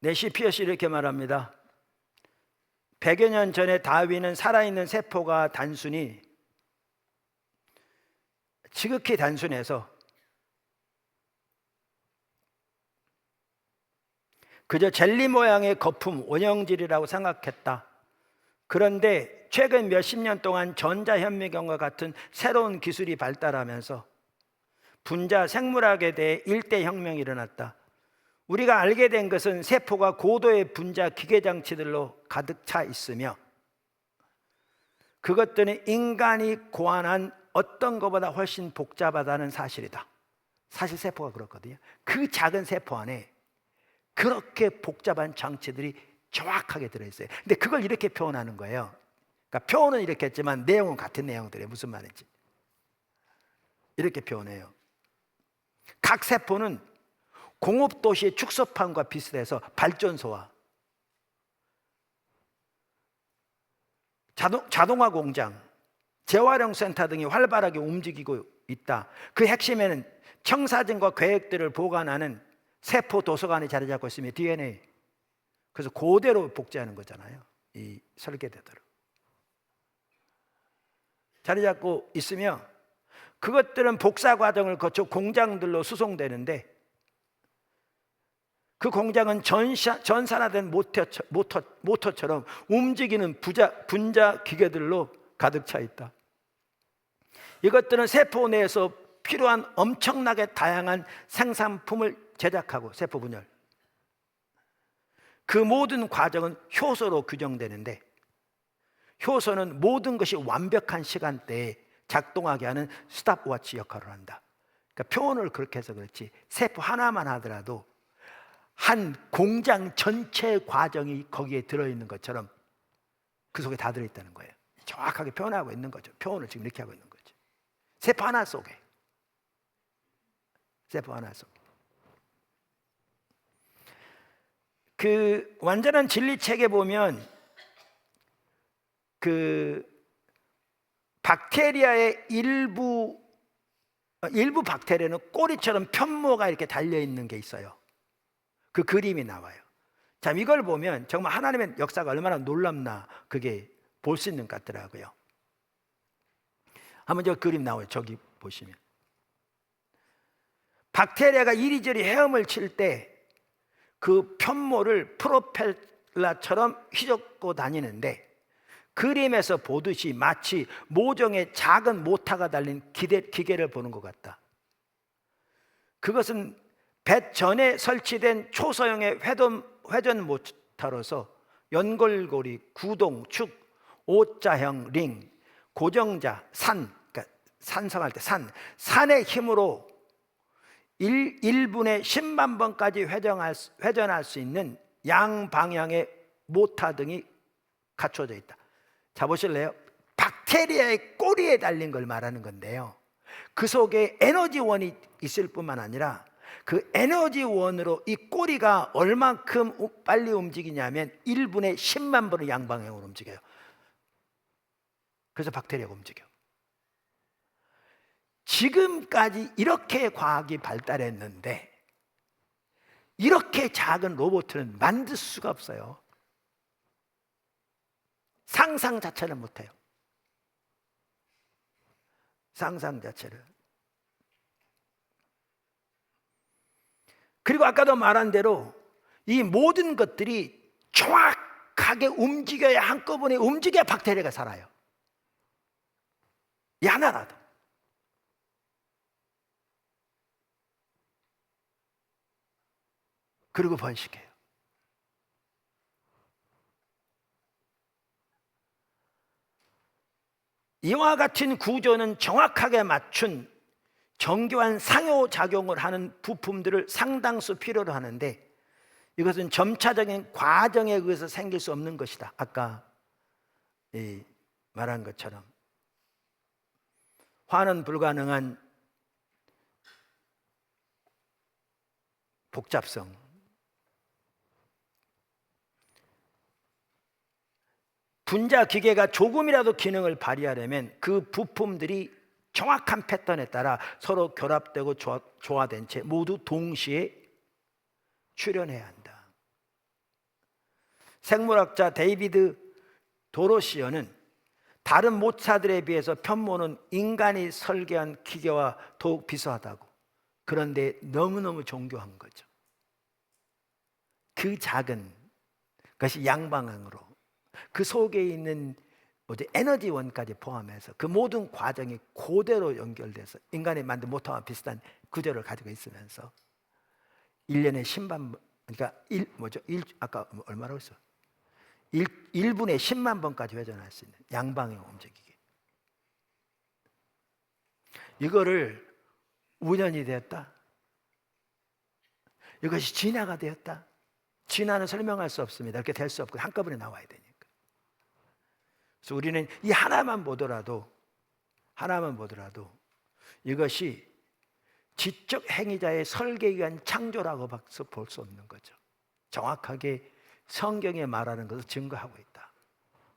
네시피어스 이렇게 말합니다. 100여 년 전에 다윈은 살아있는 세포가 지극히 단순해서 그저 젤리 모양의 거품, 원형질이라고 생각했다. 그런데 최근 몇십 년 동안 전자현미경과 같은 새로운 기술이 발달하면서 분자 생물학에 대해 일대 혁명이 일어났다. 우리가 알게 된 것은 세포가 고도의 분자 기계장치들로 가득 차 있으며 그것들은 인간이 고안한 어떤 것보다 훨씬 복잡하다는 사실이다. 사실 세포가 그렇거든요. 그 작은 세포 안에 그렇게 복잡한 장치들이 정확하게 들어있어요. 근데 그걸 이렇게 표현하는 거예요. 그러니까 표현은 이렇게 했지만 내용은 같은 내용들이에요. 무슨 말인지 이렇게 표현해요. 각 세포는 공업도시의 축소판과 비슷해서 발전소와 자동화 공장, 재활용 센터 등이 활발하게 움직이고 있다. 그 핵심에는 청사진과 계획들을 보관하는 세포 도서관이 자리 잡고 있으며 DNA. 그래서 그대로 복제하는 거잖아요. 이 설계대대로 자리 잡고 있으며 그것들은 복사 과정을 거쳐 공장들로 수송되는데 그 공장은 전산화된 모터처럼 움직이는 분자 기계들로 가득 차 있다. 이것들은 세포 내에서 필요한 엄청나게 다양한 생산품을 제작하고 세포 분열. 그 모든 과정은 효소로 규정되는데 효소는 모든 것이 완벽한 시간대에 작동하게 하는 스탑워치 역할을 한다. 그러니까 표현을 그렇게 해서 그렇지 세포 하나만 하더라도 한 공장 전체 과정이 거기에 들어있는 것처럼 그 속에 다 들어있다는 거예요. 정확하게 표현하고 있는 거죠. 표현을 지금 이렇게 하고 있는 거죠. 세포 하나 속에. 세포 하나 속에. 그 완전한 진리책에 보면 그 박테리아의 일부 박테리아는 꼬리처럼 편모가 이렇게 달려있는 게 있어요. 그 그림이 나와요. 자, 이걸 보면 정말 하나님의 역사가 얼마나 놀랍나 그게 볼 수 있는 것 같더라고요. 한번 저 그림 나와요. 저기 보시면 박테리아가 이리저리 헤엄을 칠 때 그 편모를 프로펠러처럼 휘젓고 다니는데 그림에서 보듯이 마치 모종의 작은 모터가 달린 기계를 보는 것 같다. 그것은 뱃 전에 설치된 초소형의 회전 모터로서 연골고리, 구동, 축, O자형 링, 고정자, 그러니까 산성할 때 산의 힘으로 1분에 10만 번까지 회전할 수 있는 양방향의 모터 등이 갖춰져 있다. 자, 보실래요? 박테리아의 꼬리에 달린 걸 말하는 건데요, 그 속에 에너지원이 있을 뿐만 아니라 그 에너지원으로 이 꼬리가 얼만큼 빨리 움직이냐면 1분에 10만 번을 양방향으로 움직여요. 그래서 박테리아가 움직여. 지금까지 이렇게 과학이 발달했는데 이렇게 작은 로봇은 만들 수가 없어요. 상상 자체는 못해요. 상상 자체를. 그리고 아까도 말한 대로 이 모든 것들이 정확하게 움직여야, 한꺼번에 움직여야 박테리아가 살아요. 이 하나라도. 그리고 번식해요. 이와 같은 구조는 정확하게 맞춘 정교한 상호작용을 하는 부품들을 상당수 필요로 하는데, 이것은 점차적인 과정에 의해서 생길 수 없는 것이다. 아까 말한 것처럼 환원 불가능한 복잡성, 분자 기계가 조금이라도 기능을 발휘하려면 그 부품들이 정확한 패턴에 따라 서로 결합되고 조화된 채 모두 동시에 출현해야 한다. 생물학자 데이비드 도로시어는 다른 모차들에 비해서 편모는 인간이 설계한 기계와 더욱 비슷하다고, 그런데 너무너무 존경한 거죠. 그 작은 것이 양방향으로 그 속에 있는 에너지원까지 포함해서 그 모든 과정이 그대로 연결돼서 인간이 만든 모터와 비슷한 구조를 가지고 있으면서 1년에 10만 번, 그러니까 아까 얼마라고 했어? 1분에 10만 번까지 회전할 수 있는 양방향 움직이기. 이거를 우연이 되었다, 이것이 진화가 되었다, 진화는 설명할 수 없습니다. 이렇게 될 수 없고 한꺼번에 나와야 되니까. 그래서 우리는 이 하나만 보더라도 이것이 지적 행위자의 설계에 의한 창조라고 볼 수 없는 거죠. 정확하게 성경에 말하는 것을 증거하고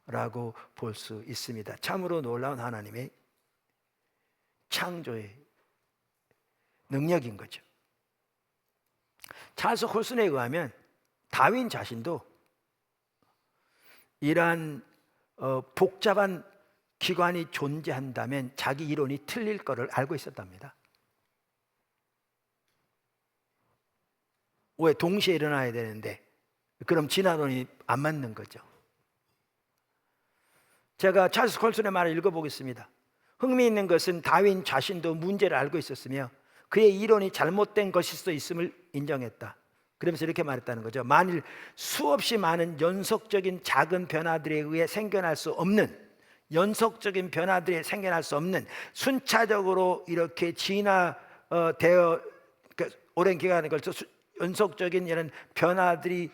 있다라고 볼 수 있습니다. 참으로 놀라운 하나님의 창조의 능력인 거죠. 찰스 콜슨에 의하면 다윈 자신도 이러한 복잡한 기관이 존재한다면 자기 이론이 틀릴 거를 알고 있었답니다. 왜 동시에 일어나야 되는데 그럼 진화론이 안 맞는 거죠. 제가 찰스 콜슨의 말을 읽어보겠습니다. 흥미있는 것은 다윈 자신도 문제를 알고 있었으며 그의 이론이 잘못된 것일 수도 있음을 인정했다. 그러면서 이렇게 말했다는 거죠. 만일 수없이 많은 연속적인 작은 변화들에 의해 생겨날 수 없는, 순차적으로 이렇게 진화되어 오랜 기간에 걸쳐서 연속적인 이런 변화들이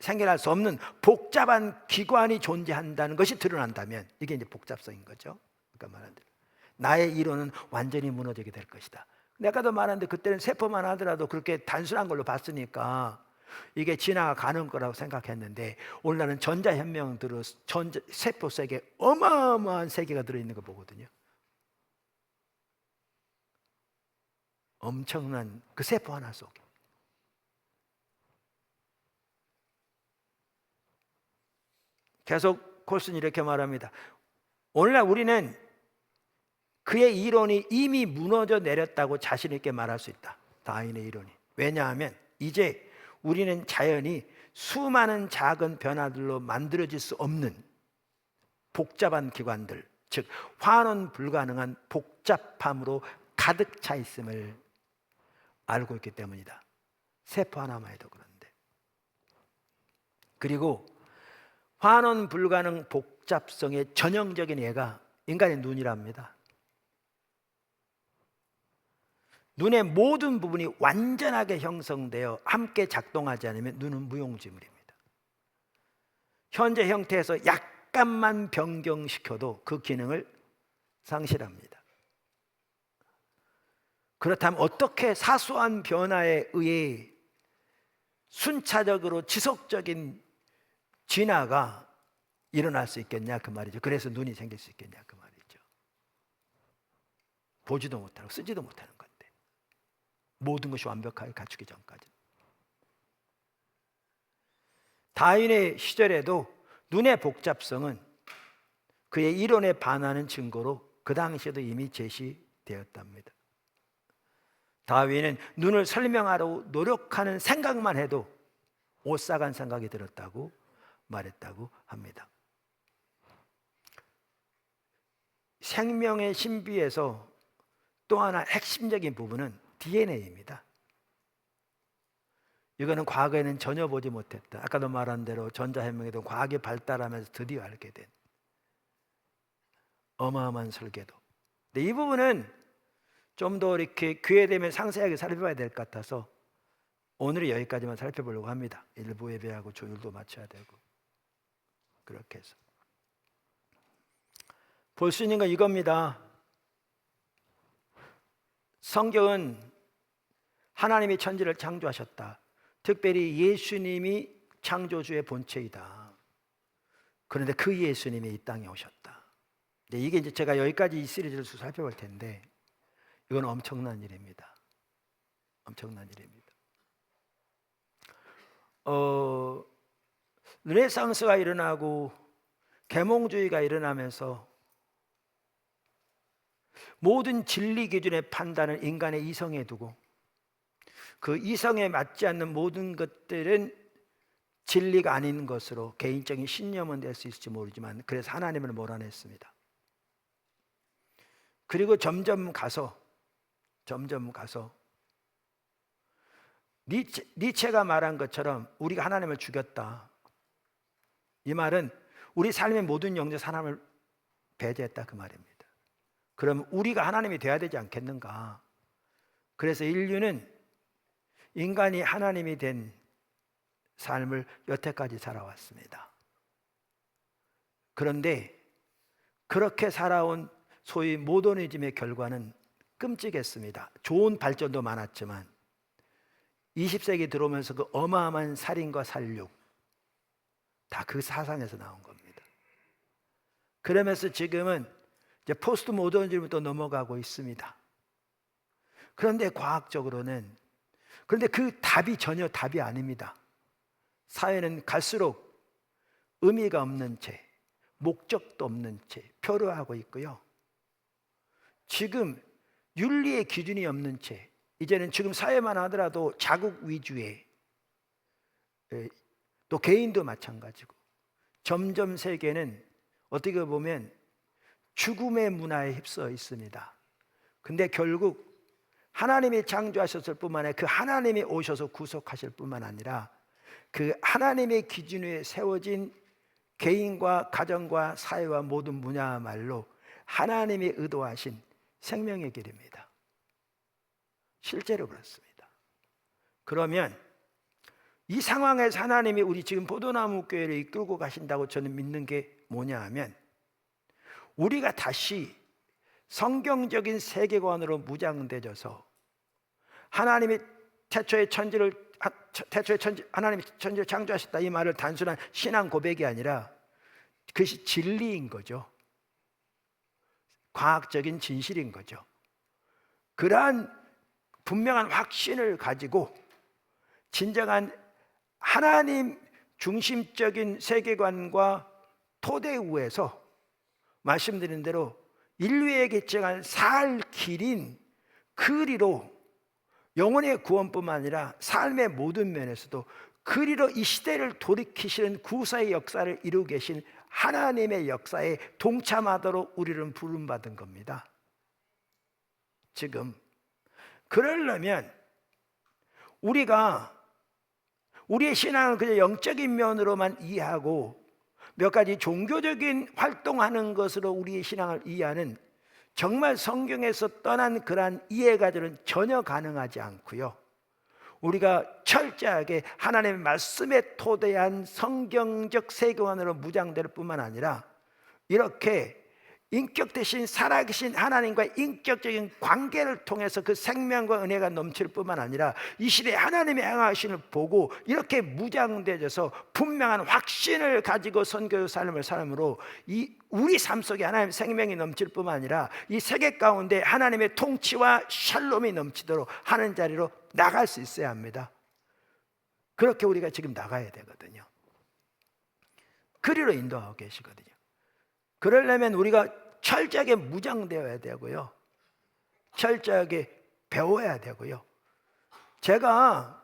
생겨날 수 없는 복잡한 기관이 존재한다는 것이 드러난다면, 이게 이제 복잡성인 거죠. 그러니까 말한 대로 나의 이론은 완전히 무너지게 될 것이다. 아까도 말했는데 그때는 세포만 하더라도 그렇게 단순한 걸로 봤으니까 이게 진화가 가는 거라고 생각했는데, 오늘날은 전자현명 들어 세포 세계 어마어마한 세계가 들어있는 거 보거든요. 엄청난 그 세포 하나 속에. 계속 콜슨이 이렇게 말합니다. 오늘날 우리는 그의 이론이 이미 무너져 내렸다고 자신 있게 말할 수 있다. 다윈의 이론이. 왜냐하면 이제 우리는 자연이 수많은 작은 변화들로 만들어질 수 없는 복잡한 기관들, 즉 환원 불가능한 복잡함으로 가득 차 있음을 알고 있기 때문이다. 세포 하나만 해도 그런데. 그리고 환원 불가능 복잡성의 전형적인 예가 인간의 눈이랍니다. 눈의 모든 부분이 완전하게 형성되어 함께 작동하지 않으면 눈은 무용지물입니다. 현재 형태에서 약간만 변경시켜도 그 기능을 상실합니다. 그렇다면 어떻게 사소한 변화에 의해 순차적으로 지속적인 진화가 일어날 수 있겠냐 그 말이죠. 그래서 눈이 생길 수 있겠냐 그 말이죠. 보지도 못하고 쓰지도 못하는 건데 모든 것이 완벽하게 갖추기 전까지. 다윈의 시절에도 눈의 복잡성은 그의 이론에 반하는 증거로 그 당시에도 이미 제시되었답니다. 다윈은 눈을 설명하려 노력하는 생각만 해도 오싹한 생각이 들었다고 말했다고 합니다. 생명의 신비에서 또 하나 핵심적인 부분은 DNA입니다. 이거는 과거에는 전혀 보지 못했다. 아까도 말한 대로 전자해명에도 과학이 발달하면서 드디어 알게 된 어마어마한 설계도. 근데 이 부분은 좀 더 이렇게 기회 되면 상세하게 살펴봐야 될 것 같아서 오늘은 여기까지만 살펴보려고 합니다. 일부 예배하고 조율도 맞춰야 되고 그렇게 해서 볼 수 있는 건 이겁니다. 성경은 하나님이 천지를 창조하셨다. 특별히 예수님이 창조주의 본체이다. 그런데 그 예수님이 이 땅에 오셨다. 이게 이제 제가 여기까지 이 시리즈를 살펴볼 텐데 이건 엄청난 일입니다. 엄청난 일입니다. 르네상스가 일어나고 계몽주의가 일어나면서 모든 진리 기준의 판단을 인간의 이성에 두고 그 이성에 맞지 않는 모든 것들은 진리가 아닌 것으로 개인적인 신념은 될 수 있을지 모르지만 그래서 하나님을 몰아냈습니다. 그리고 점점 가서 니체가 말한 것처럼 우리가 하나님을 죽였다. 이 말은 우리 삶의 모든 영역에서 하나님을 배제했다 그 말입니다. 그럼 우리가 하나님이 돼야 되지 않겠는가? 그래서 인류는 인간이 하나님이 된 삶을 여태까지 살아왔습니다. 그런데 그렇게 살아온 소위 모더니즘의 결과는 끔찍했습니다. 좋은 발전도 많았지만 20세기 들어오면서 그 어마어마한 살인과 살육 다 그 사상에서 나온 겁니다. 그러면서 지금은 이제 포스트 모더니즘으로 넘어가고 있습니다. 그런데 과학적으로는 그런데 그 답이 전혀 답이 아닙니다. 사회는 갈수록 의미가 없는 채, 목적도 없는 채 표류하고 있고요. 지금 윤리의 기준이 없는 채 이제는 지금 사회만 하더라도 자국 위주의 또 개인도 마찬가지고 점점 세계는 어떻게 보면 죽음의 문화에 휩싸여 있습니다. 근데 결국 하나님이 창조하셨을 뿐만 아니라 그 하나님이 오셔서 구속하실 뿐만 아니라 그 하나님의 기준에 세워진 개인과 가정과 사회와 모든 분야야말로 하나님이 의도하신 생명의 길입니다. 실제로 그렇습니다. 그러면 이 상황에서 하나님이 우리 지금 포도나무 교회를 이끌고 가신다고 저는 믿는 게 뭐냐 하면 우리가 다시 성경적인 세계관으로 무장되어서 하나님이 하나님이 천지를 창조하셨다 이 말을 단순한 신앙 고백이 아니라 그것이 진리인 거죠. 과학적인 진실인 거죠. 그러한 분명한 확신을 가지고 진정한 하나님 중심적인 세계관과 토대 위에서 말씀드린 대로 인류에게 제공한 살 길인 그리로 영혼의 구원뿐만 아니라 삶의 모든 면에서도 그리로 이 시대를 돌이키시는 구사의 역사를 이루고 계신 하나님의 역사에 동참하도록 우리는 부름받은 겁니다. 지금 그러려면 우리가 우리의 신앙을 그냥 영적인 면으로만 이해하고 몇 가지 종교적인 활동하는 것으로 우리의 신앙을 이해하는 정말 성경에서 떠난 그러한 이해가들은 전혀 가능하지 않고요. 우리가 철저하게 하나님의 말씀에 토대한 성경적 세계관으로 무장될 뿐만 아니라 이렇게 인격 대신 살아계신 하나님과의 인격적인 관계를 통해서 그 생명과 은혜가 넘칠 뿐만 아니라 이 시대에 하나님의 행하심을 보고 이렇게 무장되어져서 분명한 확신을 가지고 선교의 삶을 삶으로 이 우리 삶 속에 하나님의 생명이 넘칠 뿐만 아니라 이 세계 가운데 하나님의 통치와 샬롬이 넘치도록 하는 자리로 나갈 수 있어야 합니다. 그렇게 우리가 지금 나가야 되거든요. 그리로 인도하고 계시거든요. 그러려면 우리가 철저하게 무장되어야 되고요, 철저하게 배워야 되고요. 제가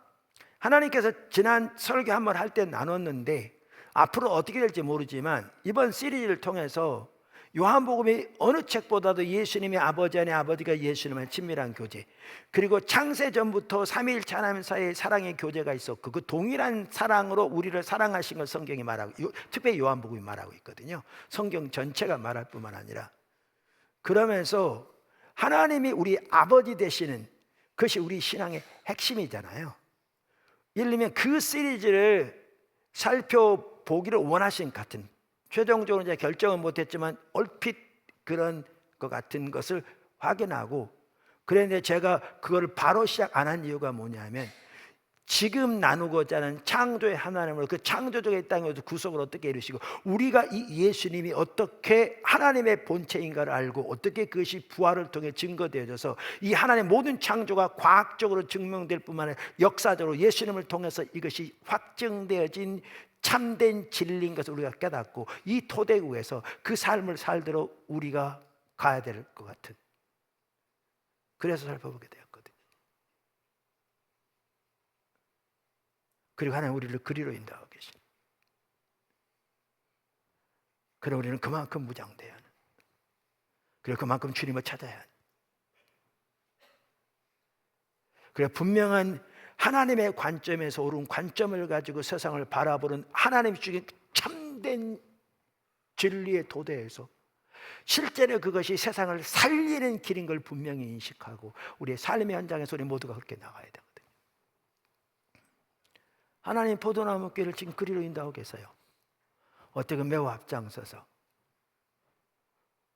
하나님께서 지난 설교 한번 할 때 나눴는데 앞으로 어떻게 될지 모르지만 이번 시리즈를 통해서 요한복음이 어느 책보다도 예수님의 아버지 안에 아버지가 예수님의 친밀한 교제, 그리고 창세 전부터 삼위일체 하나님 사이의 사랑의 교제가 있었고 그 동일한 사랑으로 우리를 사랑하신 걸 성경이 말하고, 특별히 요한복음이 말하고 있거든요. 성경 전체가 말할 뿐만 아니라. 그러면서 하나님이 우리 아버지 되시는 그것이 우리 신앙의 핵심이잖아요. 예를 들면 그 시리즈를 살펴보기를 원하신 것 같은, 최종적으로 이제 결정은 못했지만 얼핏 그런 것 같은 것을 확인하고, 그런데 제가 그걸 바로 시작 안 한 이유가 뭐냐면 지금 나누고자 하는 창조의 하나님으로 그 창조적인 땅에서 구속을 어떻게 이루시고 우리가 이 예수님이 어떻게 하나님의 본체인가를 알고 어떻게 그것이 부활을 통해 증거되어져서 이 하나님의 모든 창조가 과학적으로 증명될 뿐만 아니라 역사적으로 예수님을 통해서 이것이 확증되어진 참된 진리인 것을 우리가 깨닫고 이 토대 위에서 그 삶을 살도록 우리가 가야 될 것 같은, 그래서 살펴보게 되었거든요. 그리고 하나님 우리를 그리로 인도하고 계십니다. 그래 우리는 그만큼 무장돼야 하는, 그리고 그만큼 주님을 찾아야 하는, 그래 분명한 하나님의 관점에서 옳은 관점을 가지고 세상을 바라보는 하나님 중에 참된 진리의 도대에서 실제로 그것이 세상을 살리는 길인 걸 분명히 인식하고 우리의 삶의 현장에서 우리 모두가 그렇게 나가야 되거든요. 하나님 포도나무 길을 지금 그리로 인도하고 계세요. 어떻게 매우 앞장서서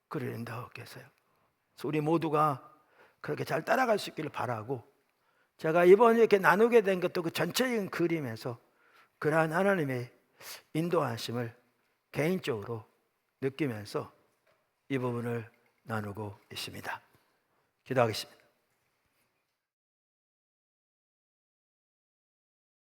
그리로 인도하고 계세요. 그래서 우리 모두가 그렇게 잘 따라갈 수 있기를 바라고, 제가 이번에 이렇게 나누게 된 것도 그 전체적인 그림에서 그러한 하나님의 인도하심을 개인적으로 느끼면서 이 부분을 나누고 있습니다. 기도하겠습니다.